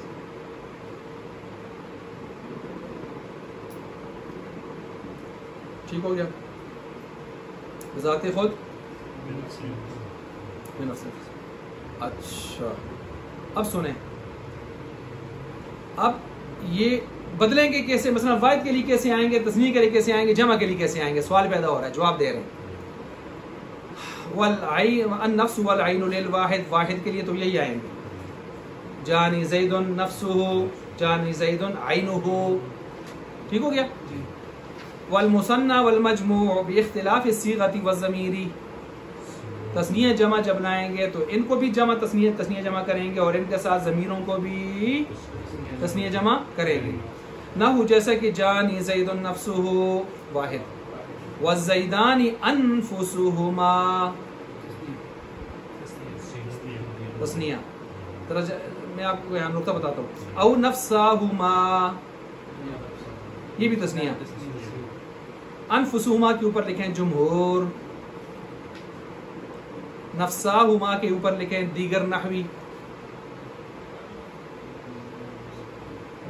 ٹھیک ہو گیا؟ بذات خود، بنفس نفیس. اچھا، اب سنیں. اب یہ بدلیں گے کیسے؟ مثلا واحد کے لیے کیسے آئیں گے، تثنیہ کے لیے کیسے آئیں گے، جمع کے لیے کیسے آئیں گے؟ سوال پیدا ہو رہا ہے، جواب دے رہے ہیں. النفس والعین للواحد، واحد کے لیے تو یہی آئیں گے، جانی زید نفسہ، جانی زید عینہ، ٹھیک ہو گیا. والمثنى والمجموع باختلاف الصیغۃ والضمیر، تثنیہ جمع جب لائیں گے تو ان کو بھی جمع تثنیہ جمع کریں گے، اور ان کے ساتھ ضمیروں کو بھی تثنیہ جمع کریں گے. نحو جیسا کہ جانی زید نفسہ واحد، والزیدان انفسہما تثنیہ. میں آپ کو یہاں نقطہ بتاتا ہوں، او نفسہما یہ بھی تثنیہ. انفسہما کے اوپر لکھیں جمہور، نفسہما کے اوپر لکھیں دیگر نحوی،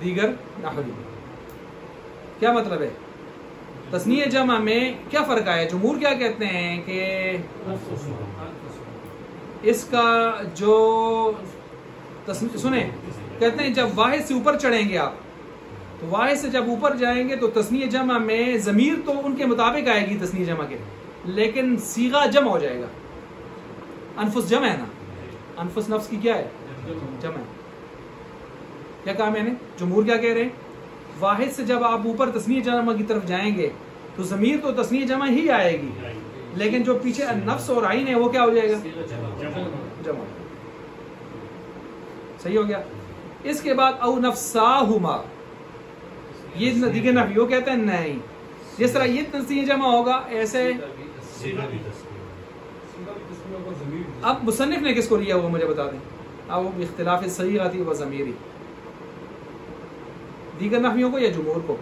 دیگر نحوی. کیا مطلب ہے؟ تثنیہ جمع میں کیا فرق آیا؟ جمہور کیا کہتے ہیں کہ اس کا جو سنیں، کہتے ہیں جب واحد سے اوپر چڑھیں گے آپ، تو واحد سے جب اوپر جائیں گے تو تثنیہ جمع میں ضمیر تو ان کے مطابق آئے گی تثنیہ جمع کے، لیکن صیغہ جمع ہو جائے گا. انفس جمع ہے نا، انفس نفس کی کیا ہے؟ جمع ہے. کیا کہا میں نے؟ جمہور کیا کہہ رہے ہیں؟ واحد سے جب آپ اوپر تثنیہ جمع کی طرف جائیں گے تو ضمیر تو تثنیہ جمع ہی آئے گی، لیکن جو پیچھے نفس اور عین ہے وہ کیا ہو جائے گا؟ جمع. صحیح ہو گیا. اس کے بعد او نفساہما، یہ دیگر نحویوں کہتے ہیں نہیں، جس طرح یہ تثنیہ جمع ہوگا ایسے. اب مصنف نے کس کو لیا وہ مجھے بتا دیں. اب اختلاف الصیغۃ والضمیر، دیگر نحویوں کو یا جمہور کو؟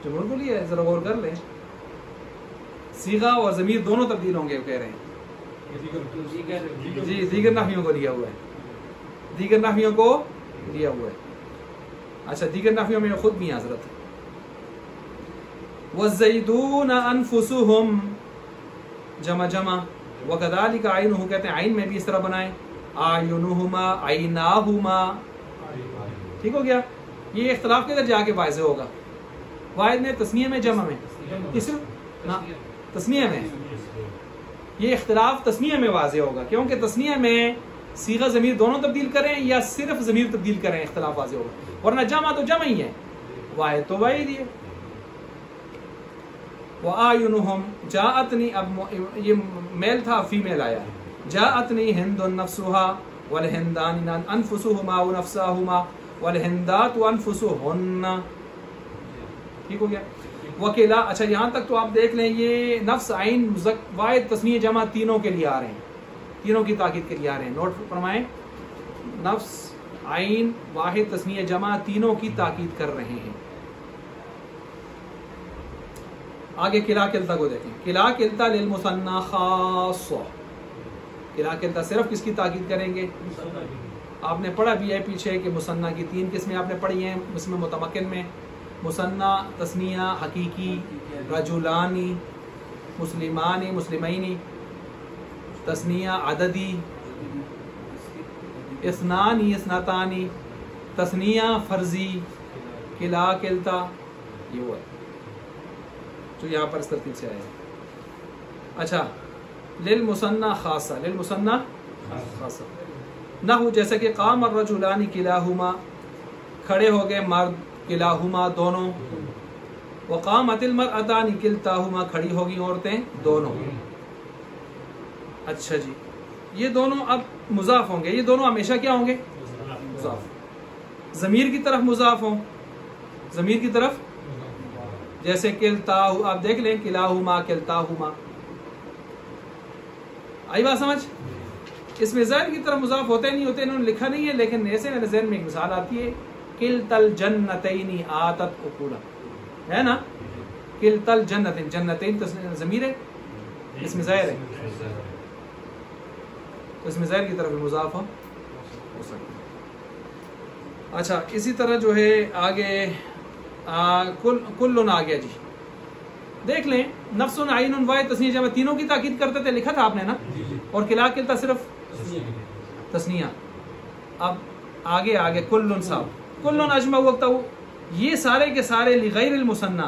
جمہور کو لیا ہے. ذرا غور کر لیں، صیغہ اور ضمیر دونوں تبدیل ہوں گے وہ کہہ رہے ہیں. جی دیگر نحویوں کو لیا ہوا ہے، دیگر نحویوں کو لیا ہوا ہے. اچھا دیگر نحویوں میں خود بھی حضرت والزیدون انفسہم جمع جمع، وکذالک عینہ کہتے ہیں عین میں بھی اس طرح بنائیں، اعینہما عیناہما. ٹھیک ہو گیا. یہ اختلاف کدھر جا کے واضح ہوگا؟ واحد میں، تثنیہ میں، جمع میں؟ تثنیہ میں. یہ اختلاف تثنیہ میں واضح ہوگا، کیونکہ تثنیہ میں صیغہ ضمیر دونوں تبدیل کریں یا صرف ضمیر تبدیل کریں اختلاف واضح ہوگا، ورنہ جمع تو جمع ہی ہے، واحد تو واحد ہی ہے. وَآیُنُهُمْ جَاءَتْنِی، اب یہ میل تھا فیمیل آیا، جَاءَتْنِی ہِنْدٌ نَفْسُهَا وَالْہِنْدَانِ أَنفُسُهُمَا وَنَفْسَاهُمَا وَالْہِنْدَاتُ أَنفُسُهُنَّ. ٹھیک ہو گیا. وکیلا. اچھا یہاں تک تو آپ دیکھ لیں، یہ نفس عین واحد تثنیہ جمع تینوں کے لیے آ رہے ہیں، تینوں کی تاکید کے لیے آ رہے ہیں. نوٹ فرمائیں، نفس عین واحد تثنیہ جمع تینوں کی تاکید کر رہے ہیں. آگے کلا کلتا کو دیکھیں. کلا کلتا للمثنى خاصہ، کلا کلتا صرف کس کی تاکید کریں گے؟ آپ نے پڑھا بھی ہے پیچھے کہ مثنیٰ کی تین قسمیں آپ نے پڑھی ہیں. اس میں متمکن میں مثنیٰ تثنیہ حقیقی، رجلانی مسلمانی مسلمینی، تثنیہ عددی اثنانی اثنتانی، تثنیہ فرضی کلا کلتا. یہ وہ ہے جو یہاں پر اس ترتیب سے آیا ہے. اچھا للمثنى خاصہ، للمثنى خاصہ. نحو جیسا کہ قام الرجلان کلاہما، کھڑے ہو گئے مرد کلاہما دونوں، وقامت المرأتان کلتاہما، کھڑی ہوگی عورتیں دونوں. اچھا جی، یہ دونوں اب مضاف ہوں گے، یہ دونوں ہمیشہ کیا ہوں گے؟ مضاف. ضمیر کی طرف مضاف ہوں، ضمیر کی طرف جیسے کلتاہ، آپ دیکھ لیں کلاہما کلتاہما. آئی بات سمجھ؟ اس میں ذہن کی طرف مضاف ہوتے نہیں ہوتے، انہوں نے لکھا نہیں ہے، لیکن ایسے میرے ذہن میں ایک مثال آتی ہے، کلتل جنتین آتت اکولا، ہے نا؟ کلتل جنتین، جنتین ضمیر ہے، اس میں ظاہر ہے، تو اس میں ظاہر کی طرف مضاف ہو سکتا ہے. اچھا اسی طرح جو ہے آگے کلن آ گیا جی. دیکھ لیں نفس عین واحد تثنیہ جمع تینوں کی تاکید کرتے تھے، لکھا تھا آپ نے نا، اور کلا کلتا صرف تثنیہ. اب آگے کلن صاحب، کلن اجمع وقتہ، یہ سارے کے سارے لغیر المثنى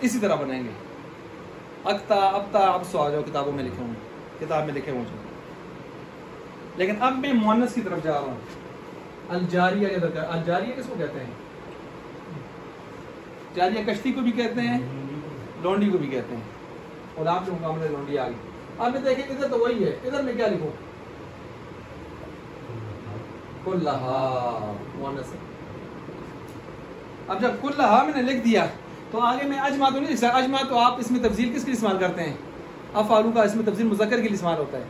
اسی طرح بنائیں گے. اکتا ابتا اب سو آ جاؤ کتابوں میں لکھے ہوں کتاب میں لکھے ہوں. لیکن اب میں مؤنث کی طرف جا رہا ہوں. الجاریہ کے درجہ. الجاریہ کس کو کہتے ہیں؟ جاریہ کشتی کو بھی کہتے ہیں, لونڈی کو بھی کہتے ہیں. اور آپ کے مقابلے لونڈی آ گئی. آپ نے دیکھیں ادھر تو وہی ہے, ادھر میں کیا لکھوں؟ کلہا مؤنث ہے. اب جب کلہا میں نے لکھ دیا تو آگے میں اجما تو نہیں لکھ سکتا. اجما تو آپ اس میں تفضیل کس کے لیے استعمال کرتے ہیں؟ افعالو کا اس میں تفضیل مذکر کے لیے استعمال ہوتا ہے.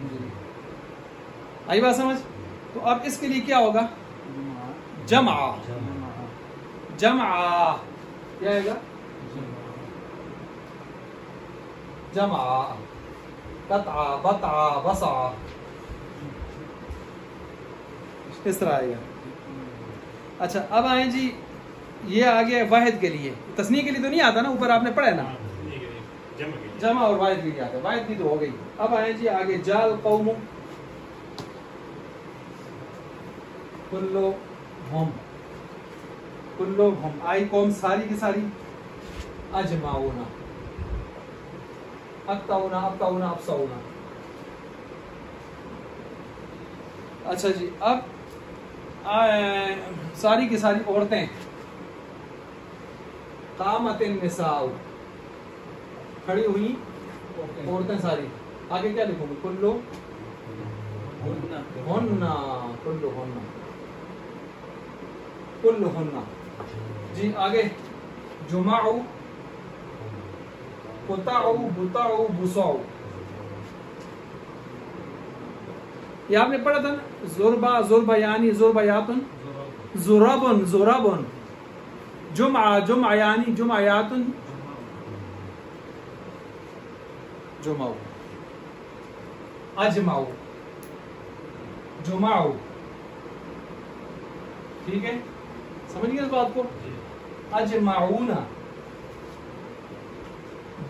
آئی بات سمجھ؟ تو اب اس کے لیے کیا ہوگا؟ جمع. جمع کیا ہے گا؟ جمع. قطع بطع بصع اس طرح آئے گا. اچھا اب آئیں جی, یہ آ گیا واحد کے لیے. تثنیہ کے لیے تو نہیں آتا نا, اوپر آپ نے پڑھا ہے نا, جمع اور واحد کے لیے آتا ہے. واحد کی تو ہو گئی. اب آئیں جی آگے, جال قوم کلو ہم. کلو ہم آئی قوم ساری کی ساری. اجمعونا اکتاؤنا ابتاؤنا ابصاؤنا. اچھا جی اب ساری کی ساری عورتیں. قامت النساء کھڑی ہوئی عورتیں ساری. آگے کیا لکھوں گے؟ کلو ہننا. کلو ہننا. کلو ہننا. جی آگے, جمعو قطعو بطعو بصعو. یہ آپ نے پڑھا تھا نا, زربا زربا یعنی زربیاتن, زرابن زرابن. جمعہ جمعہ یعنی جمعیاتن, جمعو. اجمعو جمعو. ٹھیک ہے, سمجھ گئے اس بات کو؟ اجمعونا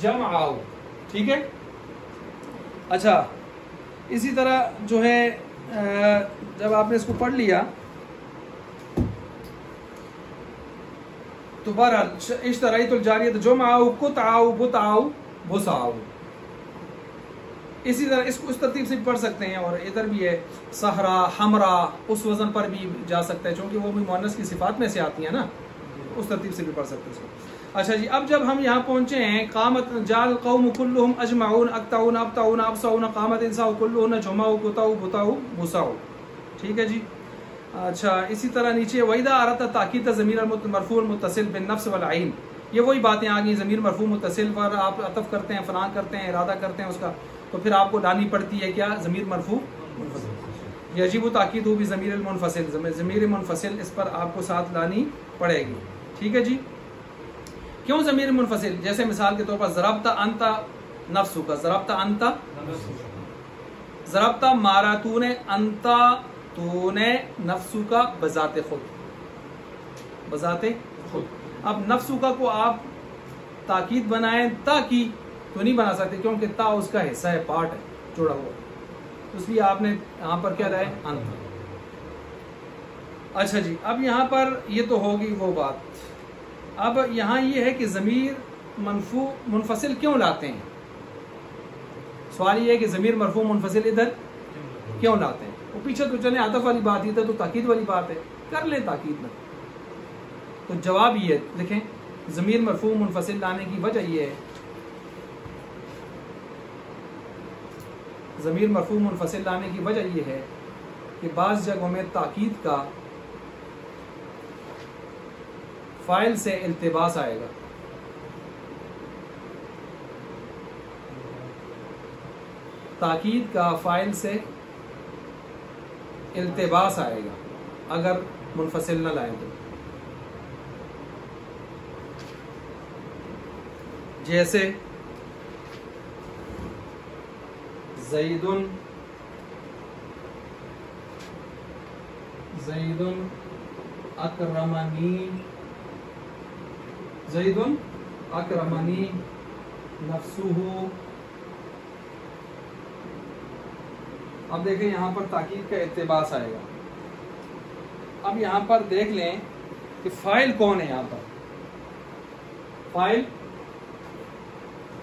جمعو. ٹھیک ہے. اچھا اسی طرح جو ہے جب آپ نے اس کو پڑھ لیا تو بہرحال اشتريت الجاریہ جمعو قطعو بطعو بصعو. اسی طرح اس کو اس ترتیب سے بھی پڑھ سکتے ہیں. اور ادھر بھی ہے صحرا حمرا, اس وزن پر بھی جا سکتا ہے چونکہ وہ بھی مؤنث کی صفات میں سے آتی ہیں نا, اس ترتیب سے بھی پڑھ سکتے ہیں اس کو. اچھا جی اب جب ہم یہاں پہنچے ہیں, قامت جال قوم کلہم اجمعون اکتعون ابتعون ابصعون قامت انساء کلہن جمعو قطعو بطعو بصعو. ٹھیک ہے جی. اچھا اسی طرح نیچے وَإِذَا أَرَدْتَ تَأْكِيدَ ضمیر المرفوع المتصل بالنفس والعین. یہ وہی باتیں آ گئی, ضمیر مرفوع متصل پر آپ عطف کرتے ہیں, فلان کرتے ہیں, ارادہ کرتے ہیں اس کا, تو پھر آپ کو لانی پڑتی ہے کیا؟ ضمیر مرفوع منفصل. یجب تاکید ہو بھی ضمیر المنفصل, ضمیر منفصل اس پر آپ کو ساتھ لانی پڑے گی. ٹھیک ہے جی. کیوں ضمیر منفصل؟ جیسے مثال کے طور پر ضربت انت نفسو کا, ضربت انت, ضربت مارا تو نے, انت تو نے, نفسو کا بذات خود, بذات خود. اب نفسو کا کو آپ تاکید بنائیں تا کی تو نہیں بنا سکتے کیونکہ تا اس کا حصہ ہے, پارٹ ہے جوڑا ہوا, اس لیے آپ نے یہاں پر کیا رہا ہے؟ انت. اچھا جی اب یہاں پر یہ تو ہوگی وہ بات. اب یہاں یہ ہے کہ ضمیر مرفوع منفصل کیوں لاتے ہیں؟ سوال یہ ہے کہ ضمیر مرفوع منفصل ادھر کیوں لاتے ہیں؟ وہ پیچھے تو چلیں عطف والی بات ہی تو تاکید والی بات ہے, کر لیں تاکید میں. تو جواب یہ لکھیں, ضمیر مرفوع منفصل لانے کی وجہ یہ ہے, ضمیر مرفوع منفصل لانے کی وجہ یہ ہے کہ بعض جگہوں میں تاکید کا فاعل سے التباس آئے گا. تاکید کا فاعل سے التباس آئے گا اگر منفصل نہ لائیں تو. جیسے زیدن اکرمنی, زیدن اکرمنی نفسہ. اب دیکھیں یہاں پر تاکید کا التباس آئے گا. اب یہاں پر دیکھ لیں کہ فاعل کون ہے. یہاں پر فاعل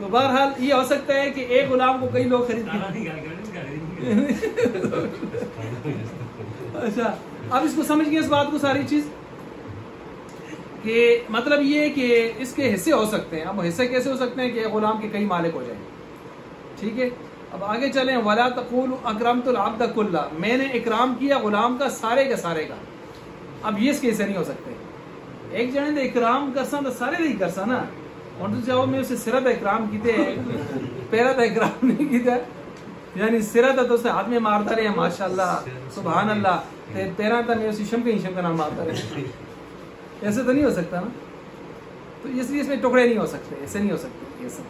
تو بہرحال یہ ہو سکتا ہے کہ ایک غلام کو کئی لوگ خرید اچھا اب اس کو سمجھ گئے اس بات کو ساری چیز کہ مطلب یہ کہ اس کے حصے ہو سکتے ہیں. اب حصے کیسے ہو سکتے ہیں کہ ایک غلام کے کئی مالک ہو جائیں. ٹھیک ہے اب آگے چلیں. ولا تقول اکرمت العبد کلہ, میں نے اکرام کیا غلام کا سارے کا. اب یہ اس کے حصے نہیں ہو سکتے. ایک جنے نے اکرام کرسا تو سارے نہیں کرسا نا, اور تو چاہو میں اسے صرف اکرام کیتے پیرا تو اکرام نہیں کیتا, یعنی سرا تو اسے ہاتھ میں مارتا رہے ماشاء اللہ سبحان اللہ, پیرا تھا میں اسی شم کا نام مارتا رہے. ایسے تو نہیں ہو سکتا نا, تو اس لیے اس میں ٹکڑے نہیں ہو سکتے, ایسے نہیں ہو سکتے یہ سب.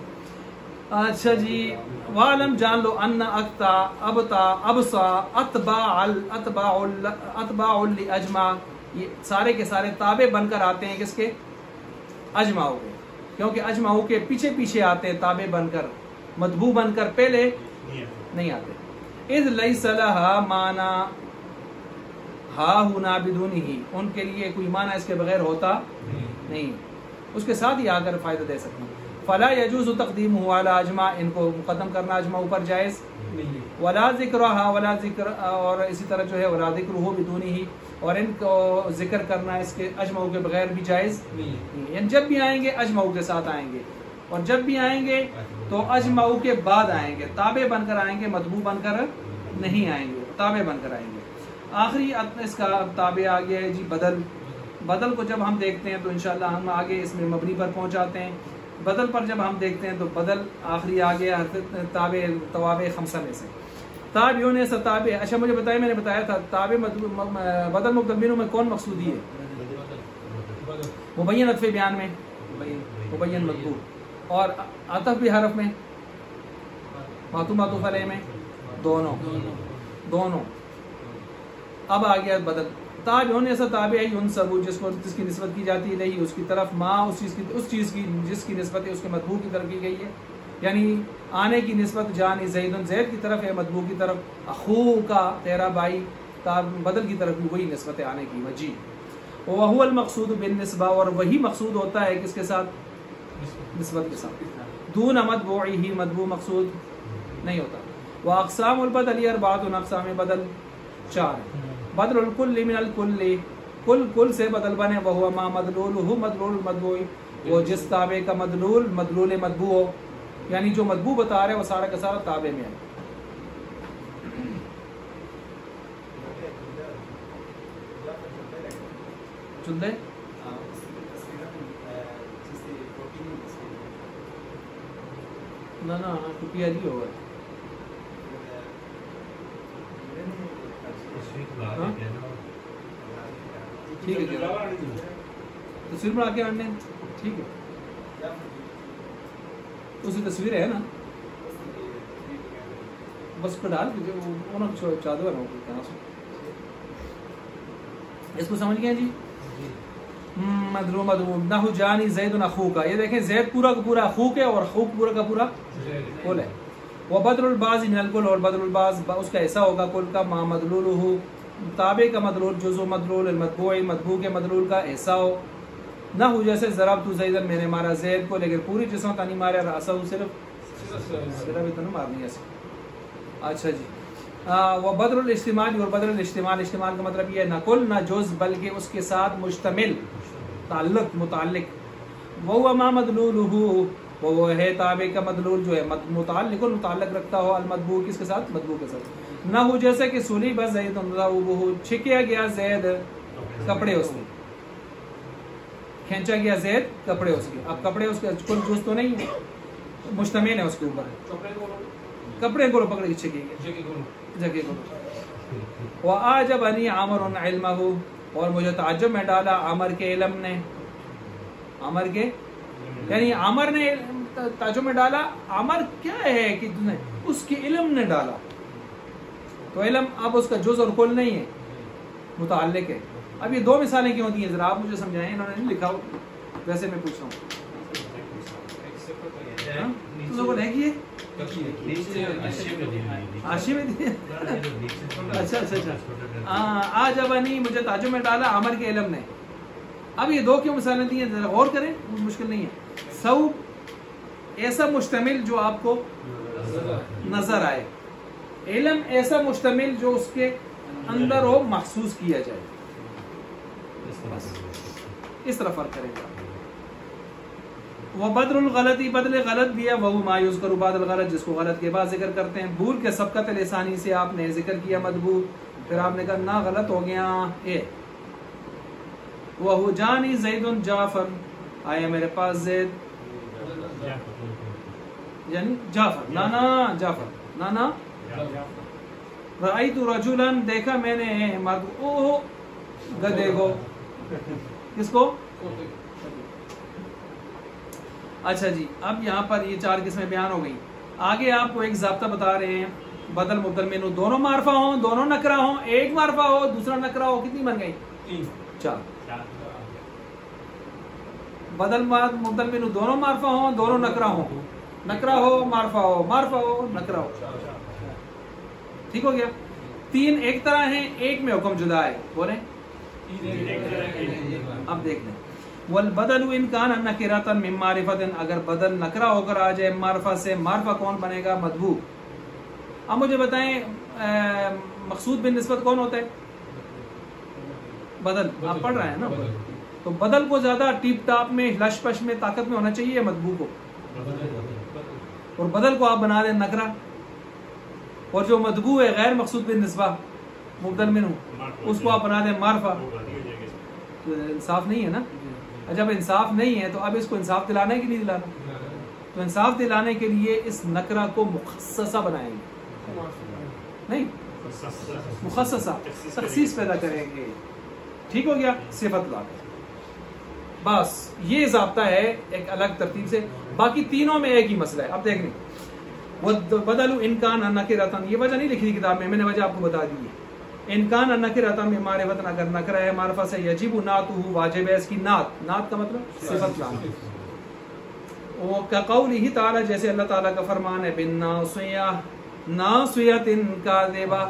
اچھا جی وعلم جان لو ان اقتا ابتا ابسا اتباع الاجماع, یہ سارے کے سارے تابع بن کر آتے ہیں کس کے؟ اجماعوں کے, کیونکہ اجماعوں کے پیچھے پیچھے آتے ہیں تابع بن کر, مطبوع بن کر پہلے نہیں آتے. اذ لیس لہا معنی ہا ہونا بدونہ, ان کے لیے کوئی معنی اس کے بغیر ہوتا نہیں, اس کے ساتھ ہی آ کر فائدہ دے سکتے ہیں. فلا یجوز تقدیمہ علی اجماع, ان کو مقدم کرنا اجماع اوپر جائز ولا ذکرھا ولا ذکر, اور اسی طرح جو ہے ولا ذکرہ بدونہ, اور ان کو ذکر کرنا اس کے اجماع کے بغیر بھی جائز نہیں. یعنی جب بھی آئیں گے اجماع کے ساتھ آئیں گے, اور جب بھی آئیں گے تو اجماع کے بعد آئیں گے, تابع بن کر آئیں گے, مطبوع بن کر نہیں آئیں گے, تابع بن کر آئیں گے. آخری اس کا تابع آ گیا ہے جی بدل. بدل کو جب ہم دیکھتے ہیں تو انشاءاللہ ہم آگے اس میں مبنی پر پہنچ جاتے ہیں. بدل پر جب ہم دیکھتے ہیں تو بدل آخری آ گیا تابع توابع خمسہ میں سے. تابعون نے تابع, اچھا مجھے بتائیں, میں نے بتایا تھا تابع بدل مبدل میں کون مقصودی ہے؟ مبین عطف بیان میں مبین مطلوب, اور عطف بھی حرف میں معطوف معطوف علیہ میں دونوں. اب آ گیا بدل. تابعون ایسا تابع ہے ینسب, جس کی نسبت کی جاتی ہے نہیں اس کی طرف, ماں اس چیز کی جس کی نسبت ہے اس کے مطبوع کی طرف کی گئی ہے. یعنی آنے کی نسبت جانی زید کی طرف ہے, مطبوع کی طرف اخو کا تیرا بھائی, بدل کی طرف بھی وہی نسبت ہے آنے کی وجی. وہو المقصود بالنسبہ, اور وہی مقصود ہوتا ہے کس کے ساتھ؟ نسبت کے ساتھ. دون مطبوعہ, مطبوع مقصود نہیں ہوتا. واقسام البدل اربعۃ, اقسام بدل 4. بدل الکل من الکل, کل سے بدل بنے, وہو ما مدلولہ مدلول المطبوع, وہ جس تابع کا مدلول مطبوع ہو, یعنی جو مطبوع بتا رہے وہ سارا کا سارا تابع میں ہے. چل دے نا کپیا جی ہوگا. ٹھیک ہے تصویر بنا کے آنے, ٹھیک ہے اسی تصویر ہے نا, بس پہ ڈال چادر اس کو سمجھ گئے جی. مدروم نحو جانی زید اخوک, یہ دیکھیں زید پورا کا پورا اخوک ہے اور اخوک پورا کا پورا کل ہے. وہ بدل الباز من الکل, اور بدل الباز اس کا ایسا ہوگا کل کا, ما مدلولہ تابع کا مدلول جزو مدلول المطبوع, مطبوع کے مدلول کا ایسا ہو. نہ ہو جیسے ضربت زیدن, میں نے مارا زید کو, لیکن پوری جسم کا نہیں مارا, راسہ صرف اتنا مارنی ایسے. اچھا جی وہ بدل الاجتماع, اور بدل الاجتماع کا مطلب یہ ہے نہ کل نہ جز بلکہ اس کے ساتھ مشتمل متعلق. وہ ما مدلولہ, وہ ہے تابع کا مدلول جو ہے متعلق رکھتا ہو المطبوع کس کے ساتھ؟ مطبوع کے ساتھ. نہ ہو جیسے کہ سولی بس زید چھکیا گیا زید کپڑے اس کے, کھینچا گیا زید کپڑے اس کے. اب کپڑے اس کے کل جز تو نہیں ہے, مشتمل ہے اس کے اوپر, کپڑے کو پکڑ کے چھکے گئے جگہ کو. وَأَعْجَبَنِي عَمْرٌ عِلْمَهُ, اور مجھے تعجب میں ڈالا عمر کے علم نے. عمر کے یعنی عمر نے تعجب میں ڈالا. عمر کیا ہے کہ اس کے علم نے ڈالا, تو علم اب اس کا جز اور کل نہیں ہے, متعلق ہے. اب یہ دو مثالیں کیوں ہوتی ہیں ذرا آپ مجھے سمجھائیں, انہوں نے نہیں لکھا, ویسے میں پوچھ رہا ہوں. تم لوگوں نے کیے آشی میں دیے, اچھا آج اب نہیں مجھے تعجب میں ڈالا عمر کے علم نے. اب یہ دو کیوں مثالیں دی ہیں ذرا غور کریں, مشکل نہیں ہے. ثوب ایسا مشتمل جو آپ کو نظر آئے، علم ایسا مشتمل جو اس کے اندر ہو، محسوس کیا جائے. اس طرح فرق کریں گے. وہ بدل الغلطی، بدل غلط بھی ہے، وہ ما یذکر بعد الغلط، جس کو غلط کے بعد ذکر کرتے ہیں. بھول کے سبقت لسانی سے آپ نے ذکر کیا مدبور، پھر آپ نے کہا نہ غلط ہو گیا. وہ جانی زید جعفر، آیا میرے پاس زید یعنی جعفر، نانا جعفر، نانا. رأیت رجلا، دیکھا میں نے مرد، اوہ گدھے کو. کس کو؟ اچھا جی، اب یہاں پر یہ 4 قسمیں بیان ہو گئی. آگے آپ کو ایک ضابطہ بتا رہے ہیں. بدل مبدل منہ دونوں معرفہ ہوں، دونوں نکرہ ہوں، ایک معرفہ ہو دوسرا نکرہ ہو، کتنی بن گئی؟ 4. بدل مبدل منہ دونوں معرفہ ہوں، دونوں نکرہ ہوں، نکرہ ہو معرفہ ہو، معرفہ ہو نکرہ ہو. ٹھیک ہو گیا. 3 ایک طرح ہیں، ایک میں حکم جدا ہے. بولیں اب دیکھ لیں. والبدل ان کان نکرۃ من معرفۃ، اگر بدل نکرہ ہو کر آ جائے معرفہ سے، معرفہ کون بنے گا؟ مدبوغ. اب مجھے بتائیں مقصود بن نسبت کون ہوتا ہے؟ بدل. آپ پڑھ رہے ہیں نا. تو بدل کو زیادہ ٹیپ ٹاپ میں لش پش میں طاقت میں ہونا چاہیے مدبوغ کو، اور بدل کو آپ بنا دیں نکرہ، اور جو مدبوغ ہے غیر مقصود بن نسبہ مبدل منہ، اس کو آپ بنا دیں معرفہ. تو انصاف نہیں ہے نا. جب انصاف نہیں ہے تو اب اس کو انصاف دلانا ہے کہ نہیں دلانا؟ تو انصاف دلانے کے لیے اس نکرہ کو مخصصہ بنائیں گے، نہیں مخصصہ، تخصیص پیدا کریں گے. ٹھیک ہو گیا. صفت لا کر بس یہ ضابطہ ہے ایک الگ ترتیب سے. باقی تینوں میں ایک ہی مسئلہ ہے. اب دیکھ لیں. بدلو انکان نکرۃ، یہ وجہ نہیں لکھی کتاب میں نے وجہ آپ کو بتا دی ہے. انکان نکرۃ من معرفۃ، اگر نکرہ ہے معرفہ سے، یجب نعتہ، واجب ہے اس کی نعت. نعت کا مطلب صفت لانا. وہ کقولہ تعالی، جیسے اللہ تعالیٰ کا فرمان ہے بالناصیہ، ناصیۃ کاذبہ.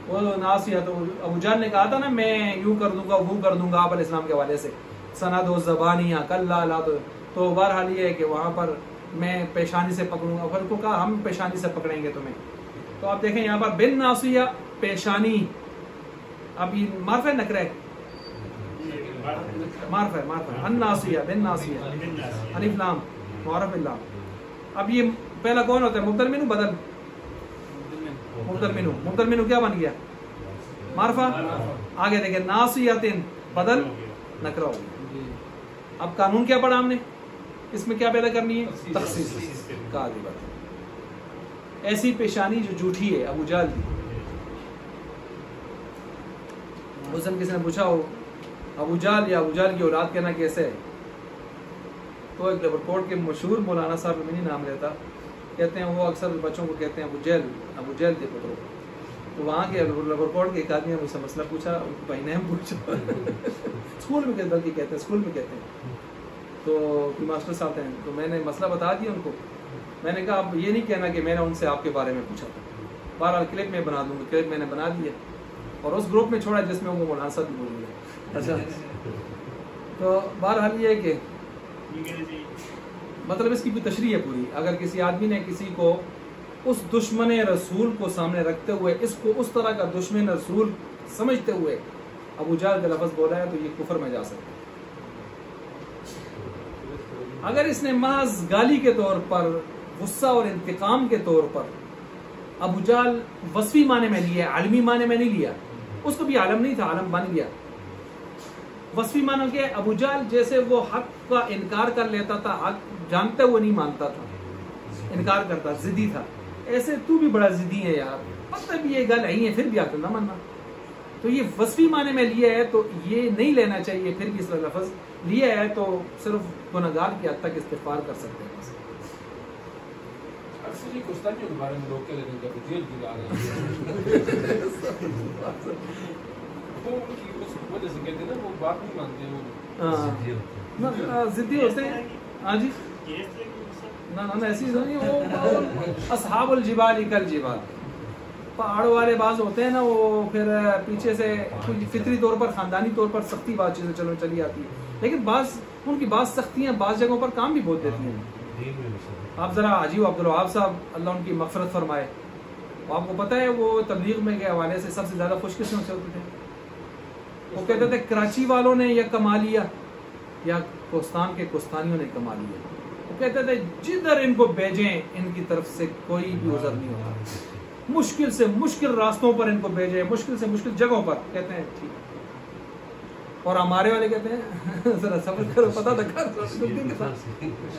وہ ناصیۃ، ابو جہل نے کہا تھا نا میں یوں کر دوں گا وہ کر دوں گا آپ علیہ السلام کے حوالے سے، سند و زبانیہ کلا لا. تو بہرحال یہ ہے کہ وہاں پر میں پیشانی سے پکڑوں گا. پھر کو کہا ہم پیشانی سے پکڑیں گے تمہیں. تو آپ دیکھیں یہاں پر بن ناصیہ، پیشانی. اب یہ معرفہ نکرہ ہے، معرفہ ان ناصیہ، بن ناصیہ، الف لام معرف اللہ. اب یہ پہلا کون ہوتا ہے؟ مبدل منہ. بدل مبدل منہ، مبدل منہ کیا بن گیا؟ معرفہ. آگے دیکھیں ناصیۃ، بدل نکرہ ہو گیا. اب قانون کیا پڑھا ہم نے؟ اس میں کیا پیدا کرنی ہے؟ تخصیص. کاذبہ، ایسی پیشانی جو جھوٹی ہے. ابو جہل کی. اس دن کسی نے پوچھا ہو ابو جہل یا ابو جہل کی اولاد کہنا کیسے ہے؟ تو ایک لبرکوٹ کے مشہور مولانا صاحب میں نہیں نام لیتا، کہتے ہیں وہ اکثر بچوں کو کہتے ہیں ابو جہل کے پتروں. تو وہاں کے لبرکوٹ کے ایک آدمی نے مجھ سے مسئلہ پوچھا، بھائی نام پوچھا. اسکول میں بلکہ کہتے ہیں، اسکول میں کہتے ہیں. تو ماسٹر صاحب ہیں، تو میں نے مسئلہ بتا دیا ان کو. میں نے کہا اب یہ نہیں کہنا کہ میں نے ان سے آپ کے بارے میں پوچھا تھا. بہرحال کلپ میں بنا دوں گا. کلپ میں نے بنا دیا اور اس گروپ میں چھوڑا جس میں وہ مولانا صاحب بھی موجود ہے. اچھا، تو بہرحال یہ ہے کہ مطلب اس کی بھی تشریح ہے پوری. اگر کسی آدمی نے کسی کو اس دشمن رسول کو سامنے رکھتے ہوئے، اس کو اس طرح کا دشمن رسول سمجھتے ہوئے ابو جہل کا لفظ بولا ہے تو یہ کفر میں جا سکتا ہے. اگر اس نے محض گالی کے طور پر، غصہ اور انتقام کے طور پر ابو جہل وصفی معنی میں لیا، عالمی معنی میں نہیں لیا. اس کو بھی عالم نہیں تھا، عالم بن گیا. وصفی معنی کہ ابو جہل جیسے وہ حق کا انکار کر لیتا تھا، حق جانتے ہوئے نہیں مانتا تھا، انکار کرتا، ضدی تھا. ایسے تو بھی بڑا ضدی ہے یار، پتہ بھی یہ گل نہیں ہے پھر بھی آکر نہ ماننا. تو یہ وصفی معنی میں لیا ہے تو یہ نہیں لینا چاہیے. پھر بھی اس لفظ لیا ہے تو صرف گناہگار کی حد تک استغفار کر سکتے ہیں. کے بارے میں لوگ جیل کی جا رہے ہیں وجہ سے کہتے ہیں نا وہ بات نہیں مانتے، وہ ضدی ہوتے ہیں. ہاں جی، نہ ایسی نہیں. وہ اصحاب الجبال کالجبال، پہاڑ والے بعض ہوتے ہیں نا، وہ پھر پیچھے سے فطری طور پر، خاندانی طور پر سختی بات چیزیں چلی آتی ہے، لیکن بعض ان کی بعض سختیاں بعض جگہوں پر کام بھی بہت دیتی ہیں. آپ ذرا حاجی عبدالوہاب صاحب اللہ ان کی مغفرت فرمائے، آپ کو پتہ ہے وہ تبلیغ میں کے حوالے سے سب سے زیادہ خوش قسمت سے ہوتے تھے. وہ کہتے تھے کراچی والوں نے یہ کما لیا یا کوستان کے کوستانیوں نے کما لیا. وہ کہتے تھے جدھر ان کو بھیجیں ان کی طرف سے کوئی بھی عذر نہیں ہوتا، مشکل سے مشکل راستوں پر ان کو بھیجیں، مشکل سے مشکل جگہوں پر. کہتے ہیں ٹھیک. اور ہمارے والے کہتے ہیں ذرا صبر کرو، پتہ لگا.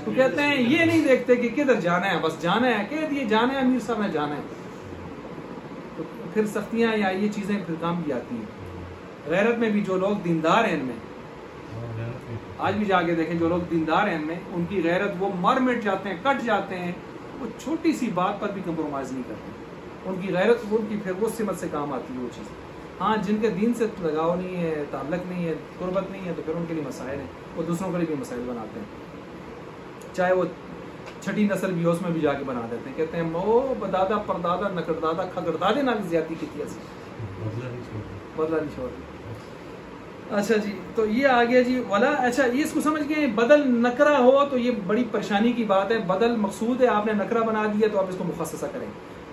تو کہتے ہیں یہ نہیں دیکھتے کہ کدھر جانا ہے، بس جانا ہے، کہہ دیے جانا ہے، امیر صاحب نے جانا ہے. تو پھر سختیاں یا یہ چیزیں پھر کام بھی آتی ہیں. غیرت میں بھی جو لوگ دیندار ہیں ان میں، آج بھی جا کے دیکھیں جو لوگ دیندار ہیں ان میں، ان کی غیرت وہ مر مٹ جاتے ہیں، کٹ جاتے ہیں، وہ چھوٹی سی بات پر بھی کمپرومائز نہیں کرتے. ان کی غیرت ان کی پھر وہ سمت سے کام آتی ہے وہ چیز. ہاں جن کے دین سے لگاؤ نہیں ہے، تعلق نہیں ہے، قربت نہیں ہے، تو پھر ان کے لیے مسائل ہیں، وہ دوسروں کے لیے بھی مسائل بناتے ہیں. چاہے وہ چھٹی نسل بھی ہو اس میں بھی جا کے بنا دیتے ہیں. کہتے ہیں وہ بدادا پردادا نکردادا کھگردادے نہ بھی زیادتی کی تھی ایسی بدلہ نہیں چھوڑ. اچھا جی تو یہ آ گیا جی ولا. اچھا یہ اس کو سمجھ گئے بدل نکرہ ہو تو یہ بڑی پریشانی کی بات ہے. بدل مقصود ہے، آپ نے نکرہ بنا دیا تو آپ اس کو مخصصہ کریں.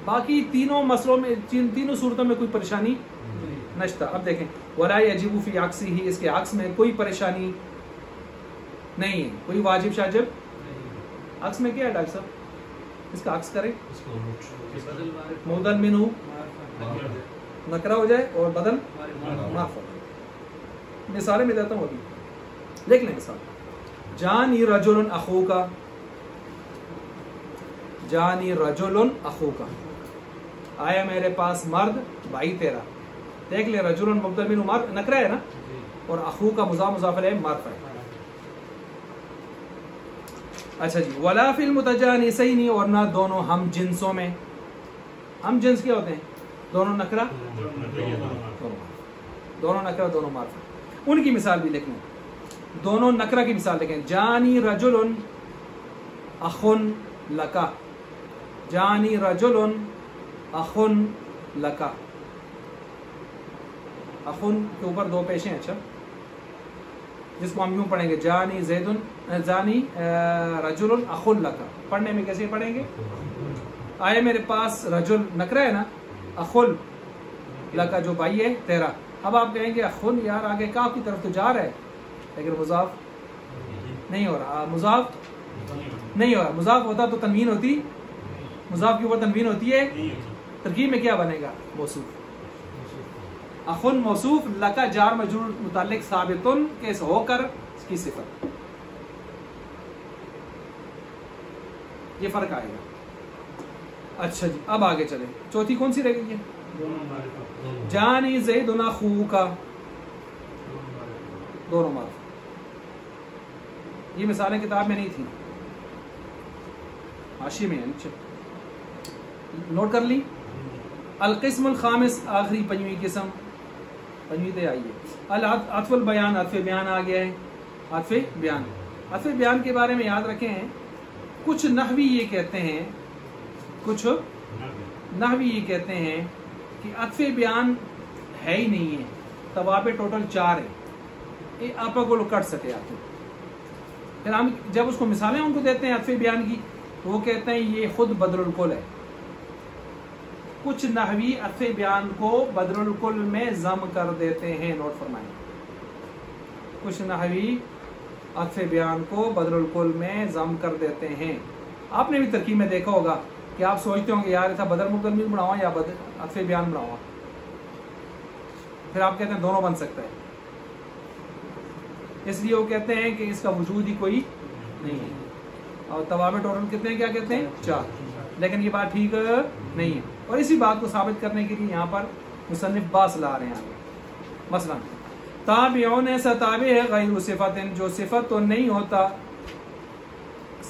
باقی تینوں مسئلوں میں تینوں صورتوں میں کوئی پریشانی نشتا. اب دیکھیں ولا یجب فی عکسی ہی، اس کے عکس میں کوئی پریشانی نہیں ہے، کوئی واجب شاجب. عکس میں کیا ہے ڈاکٹر صاحب؟ اس کا عکس کریں، مبدل منہ نکرہ ہو جائے اور بدل معرفہ. مثالیں میں دیتا ہوں ابھی، دیکھ لیں مثال. جانی رجل اخوکا، جانی رجل اخوکا، آیا میرے پاس مرد بھائی تیرا. دیکھ لیں رجل مبدل منہ مرد نکرہ ہے نا، اور اخوکا مضاف مضاف الیہ معرفہ ہے. اچھا جی ولا فی المتجانسین، اور نہ دونوں ہم جنسوں میں. ہم جنس کیا ہوتے ہیں؟ دونوں نکرہ دونوں نکرہ دونوں معرفہ. ان کی مثال بھی لکھیں، دونوں نکرہ کی مثال لکھیں. جانی رجل اخن لکا، جانی رجل اخن لکا. اخن کے اوپر دو پیشیں ہیں. اچھا جس کو ہم یوں پڑھیں گے جانی زیدن جانی رجل اخن لکا. پڑھنے میں کیسے پڑھیں گے؟ آئے میرے پاس رجل نکرہ ہے نا، اخل لکا جو بھائی ہے تیرا. اب آپ کہیں گے اخن یار آگے کاف کی طرف تو جا رہا ہے لیکن مضاف نہیں ہو رہا، مضاف نہیں ہو رہا. مضاف ہوتا تو تنوین ہوتی، مضاف کے اوپر تنوین ہوتی ہے. ترکیب میں کیا بنے گا؟ موصوف. اخن موصوف، لکا جار مجرور متعلق ثابتن کیس ہو کر اس کی صفت. یہ فرق آئے گا. اچھا جی اب آگے چلیں. چوتھی کون سی رہ گئی ہے؟ جانی زیدن اخوکا، دونوں معرفہ. یہ مثالیں کتاب میں نہیں تھی، حاشیے میں ہے نیچے. نوٹ کر لی. القسم الخامس، آخری پنجویں قسم، پنجویں تے آئی ہے. العطف البیان، عطف بیان آ گیا ہے. عطف بیان، عطف بیان کے بارے میں یاد رکھیں کچھ نحوی یہ کہتے ہیں، کچھ نحوی یہ کہتے ہیں کہ عطف بیان ہے ہی نہیں ہے. توابع ٹوٹل 4 ہے. یہ آپ کو کٹ سکے آتے. پھر ہم جب اس کو مثالیں ان کو دیتے ہیں عطف بیان کی تو وہ کہتے ہیں یہ خود بدر الکل ہے. کچھ نحوی عطف بیان کو بدر الکل میں ضم کر دیتے ہیں. نوٹ فرمائیں، کچھ نحوی عطف بیان کو بدر الکل میں ضم کر دیتے ہیں. آپ نے بھی ترکیب میں دیکھا ہوگا کہ آپ سوچتے ہوں گے یار تھا بدر مبدل منہ بناؤں یا عطف بیان بناؤں، پھر آپ کہتے ہیں دونوں بن سکتا ہے. اس لیے وہ کہتے ہیں کہ اس کا وجود ہی کوئی نہیں ہے. اور توابع ٹوٹل کتنے ہیں؟ کیا کہتے ہیں؟ 4. لیکن یہ بات ٹھیک نہیں ہے. اور اسی بات کو ثابت کرنے کے لیے یہاں پر مصنف باس لا رہے ہیں آگے. مثلا تابعون ایسا تابع ہے غیر صفت، جو صفت تو نہیں ہوتا.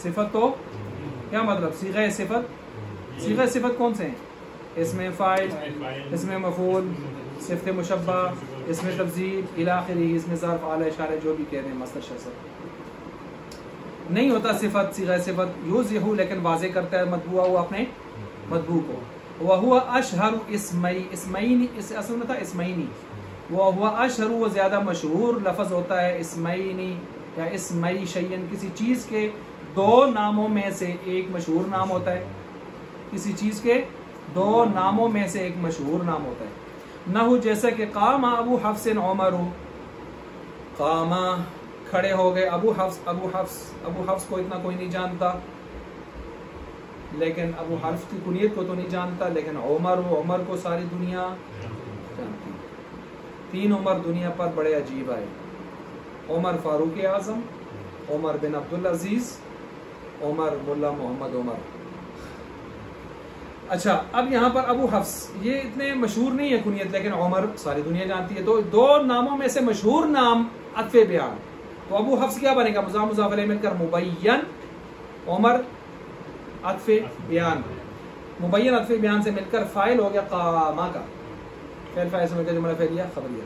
صفت تو کیا مطلب؟ صیغہ صفت. صیغہ صفت کون سے ہیں؟ اسم فاعل، اسم مفعول، صفت مشبہ، اسم تفضیل الی آخرہ، اسم ظرف، اعلی اشارہ، جو بھی کہہ رہے ہیں مصدر شخص. نہیں ہوتا صفت، صیغہ صفت. یوضح لیکن واضح کرتا ہے مطبوع ہوا اپنے مطبوع کو. وہو اشہر اسمین، اس اصل میں تھا اسمینی. وہو اشہر، وہ زیادہ مشہور لفظ ہوتا ہے اسمینی یا اسمئی شیئن، کسی چیز کے دو ناموں میں سے ایک مشہور نام ہوتا ہے، کسی چیز کے دو ناموں میں سے ایک مشہور نام ہوتا ہے۔ نحو جیسا کہ قام ابو حفص عمر، قام کھڑے ہو گئے ابو حفص کو اتنا کوئی نہیں جانتا، لیکن ابو حفص کی کنیت کو تو نہیں جانتا، لیکن عمر کو ساری دنیا جانتی ہے۔ 3 عمر دنیا پر بڑے عجیب آئے، عمر فاروق اعظم، عمر بن عبدالعزیز، عمر ملا محمد عمر۔ اچھا، اب یہاں پر ابو حفص یہ اتنے مشہور نہیں ہے کنیت، لیکن عمر ساری دنیا جانتی ہے، تو دو ناموں میں سے مشہور نام عطف بیان، تو ابو حفص کیا بنے گا؟ مضاف مضاف الیہ مل کر مبین، عمر عطف بیان، مبین عطف بیان سے مل کر فاعل ہو گیا قامہ کا، فعل فاعل سے مل کر جملہ فعلیہ خبریہ۔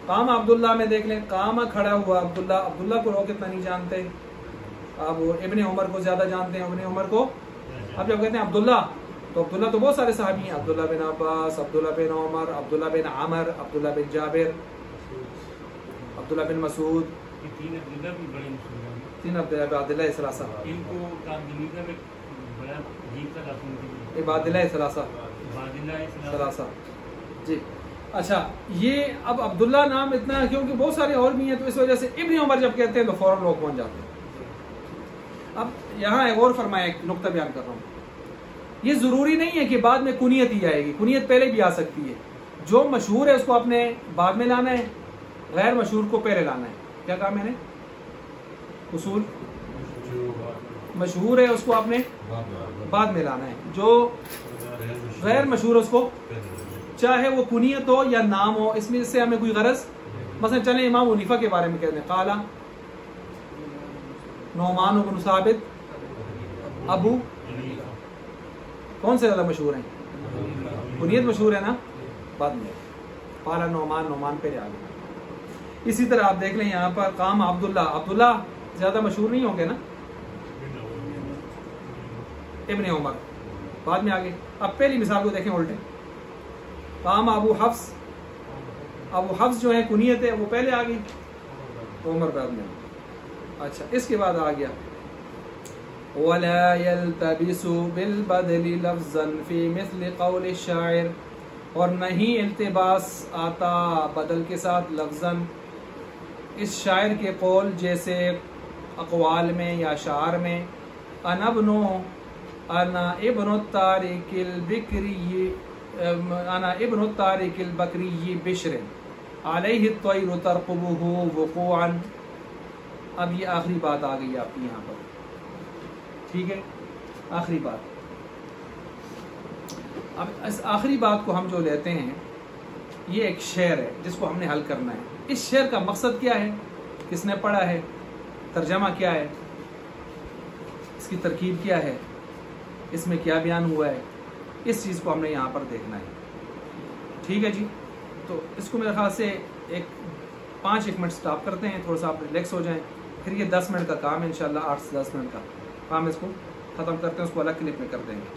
قام عبداللہ میں دیکھ لیں، قام کھڑا ہوا عبداللہ کو لوگ اتنا نہیں جانتے، اب ابن عمر کو زیادہ جانتے ہیں، ابن عمر کو اب جب کہتے ہیں عبداللہ تو عبداللہ تو بہت سارے صحابی ہیں، عبداللہ بن عباس، عبداللہ بن عمر، عبداللہ بن عمر، عبداللہ بن جابر، عبداللہ بن مسعود، 3 عبداللہ بھی بڑے مشہور ہیں، 3 عبداللہ ثلاثہ، ان کو تعبیرہ میں بڑا عجیب سا لفظ ہے، عبادلہ ثلاثہ، عبادلہ ثلاثہ، جی۔ اچھا، یہ اب عبداللہ نام اتنا ہے کیونکہ بہت سارے اور بھی ہیں، تو اس وجہ سے ابن عمر جب کہتے ہیں تو فوراً لوگ پہنچ جاتے ہیں۔ اب یہاں ایک اور فرمایا، ایک نقطہ بیان کر رہا ہوں، یہ ضروری نہیں ہے کہ بعد میں کنیت ہی آئے گی، کنیت پہلے بھی آ سکتی ہے، جو مشہور ہے اس کو اپنے بعد میں لانا ہے، غیر مشہور کو پہلے لانا ہے۔ کیا کہا میں نے؟ اصول، مشہور ہے اس کو اپنے بعد میں لانا ہے، جو غیر مشہور ہے اس کو چاہے وہ کنیت ہو یا نام ہو، اس میں اس سے ہمیں کوئی غرض۔ مثلا چلیں امام حنیفہ کے بارے میں کہتے ہیں، قال نعمان بن ثابت ابو، کون سے زیادہ مشہور ہیں؟ کنیت مشہور ہے نا، بعد میں قال نعمان پہ آ گیا۔ اسی طرح آپ دیکھ لیں یہاں پر قام عبداللہ زیادہ مشہور نہیں ہوں گے نا، ابن عمر بعد میں آگے۔ اب پہلی مثال کو دیکھیں الٹے، قام ابو حفص جو ہے کنیت ہے وہ پہلے آ گئی، عمر بعد میں۔ اچھا، اس کے بعد آ گیا وَلَا يَلْتَبِسُ بِالْبَدْلِ لَفْظًا فِي مِثْلِ قَوْلِ الشَّاعِرِ، اور نہیں التباس آتا بدل کے ساتھ لفظاً اس شاعر کے قول جیسے اقوال میں یا اشعار میں، انا ابن الطارق البکری بشر علیہ الطیر ترقبہ وقوعا۔ اب یہ آخری بات آ گئی آپ کی یہاں پر، ٹھیک ہے، آخری بات۔ اب اس آخری بات کو ہم جو لیتے ہیں، یہ ایک شعر ہے جس کو ہم نے حل کرنا ہے۔ اس شعر کا مقصد کیا ہے، کس نے پڑھا ہے، ترجمہ کیا ہے، اس کی ترکیب کیا ہے، اس میں کیا بیان ہوا ہے، اس چیز کو ہم نے یہاں پر دیکھنا ہے، ٹھیک ہے جی۔ تو اس کو میرے خیال سے 5-1 منٹ سٹاپ کرتے ہیں، تھوڑا سا آپ ریلیکس ہو جائیں، پھر یہ 10 منٹ کا کام ہے انشاءاللہ، 8 سے 10 منٹ کا کام اس کو ختم کرتے ہیں، اس کو الگ کلپ میں کر دیں گے۔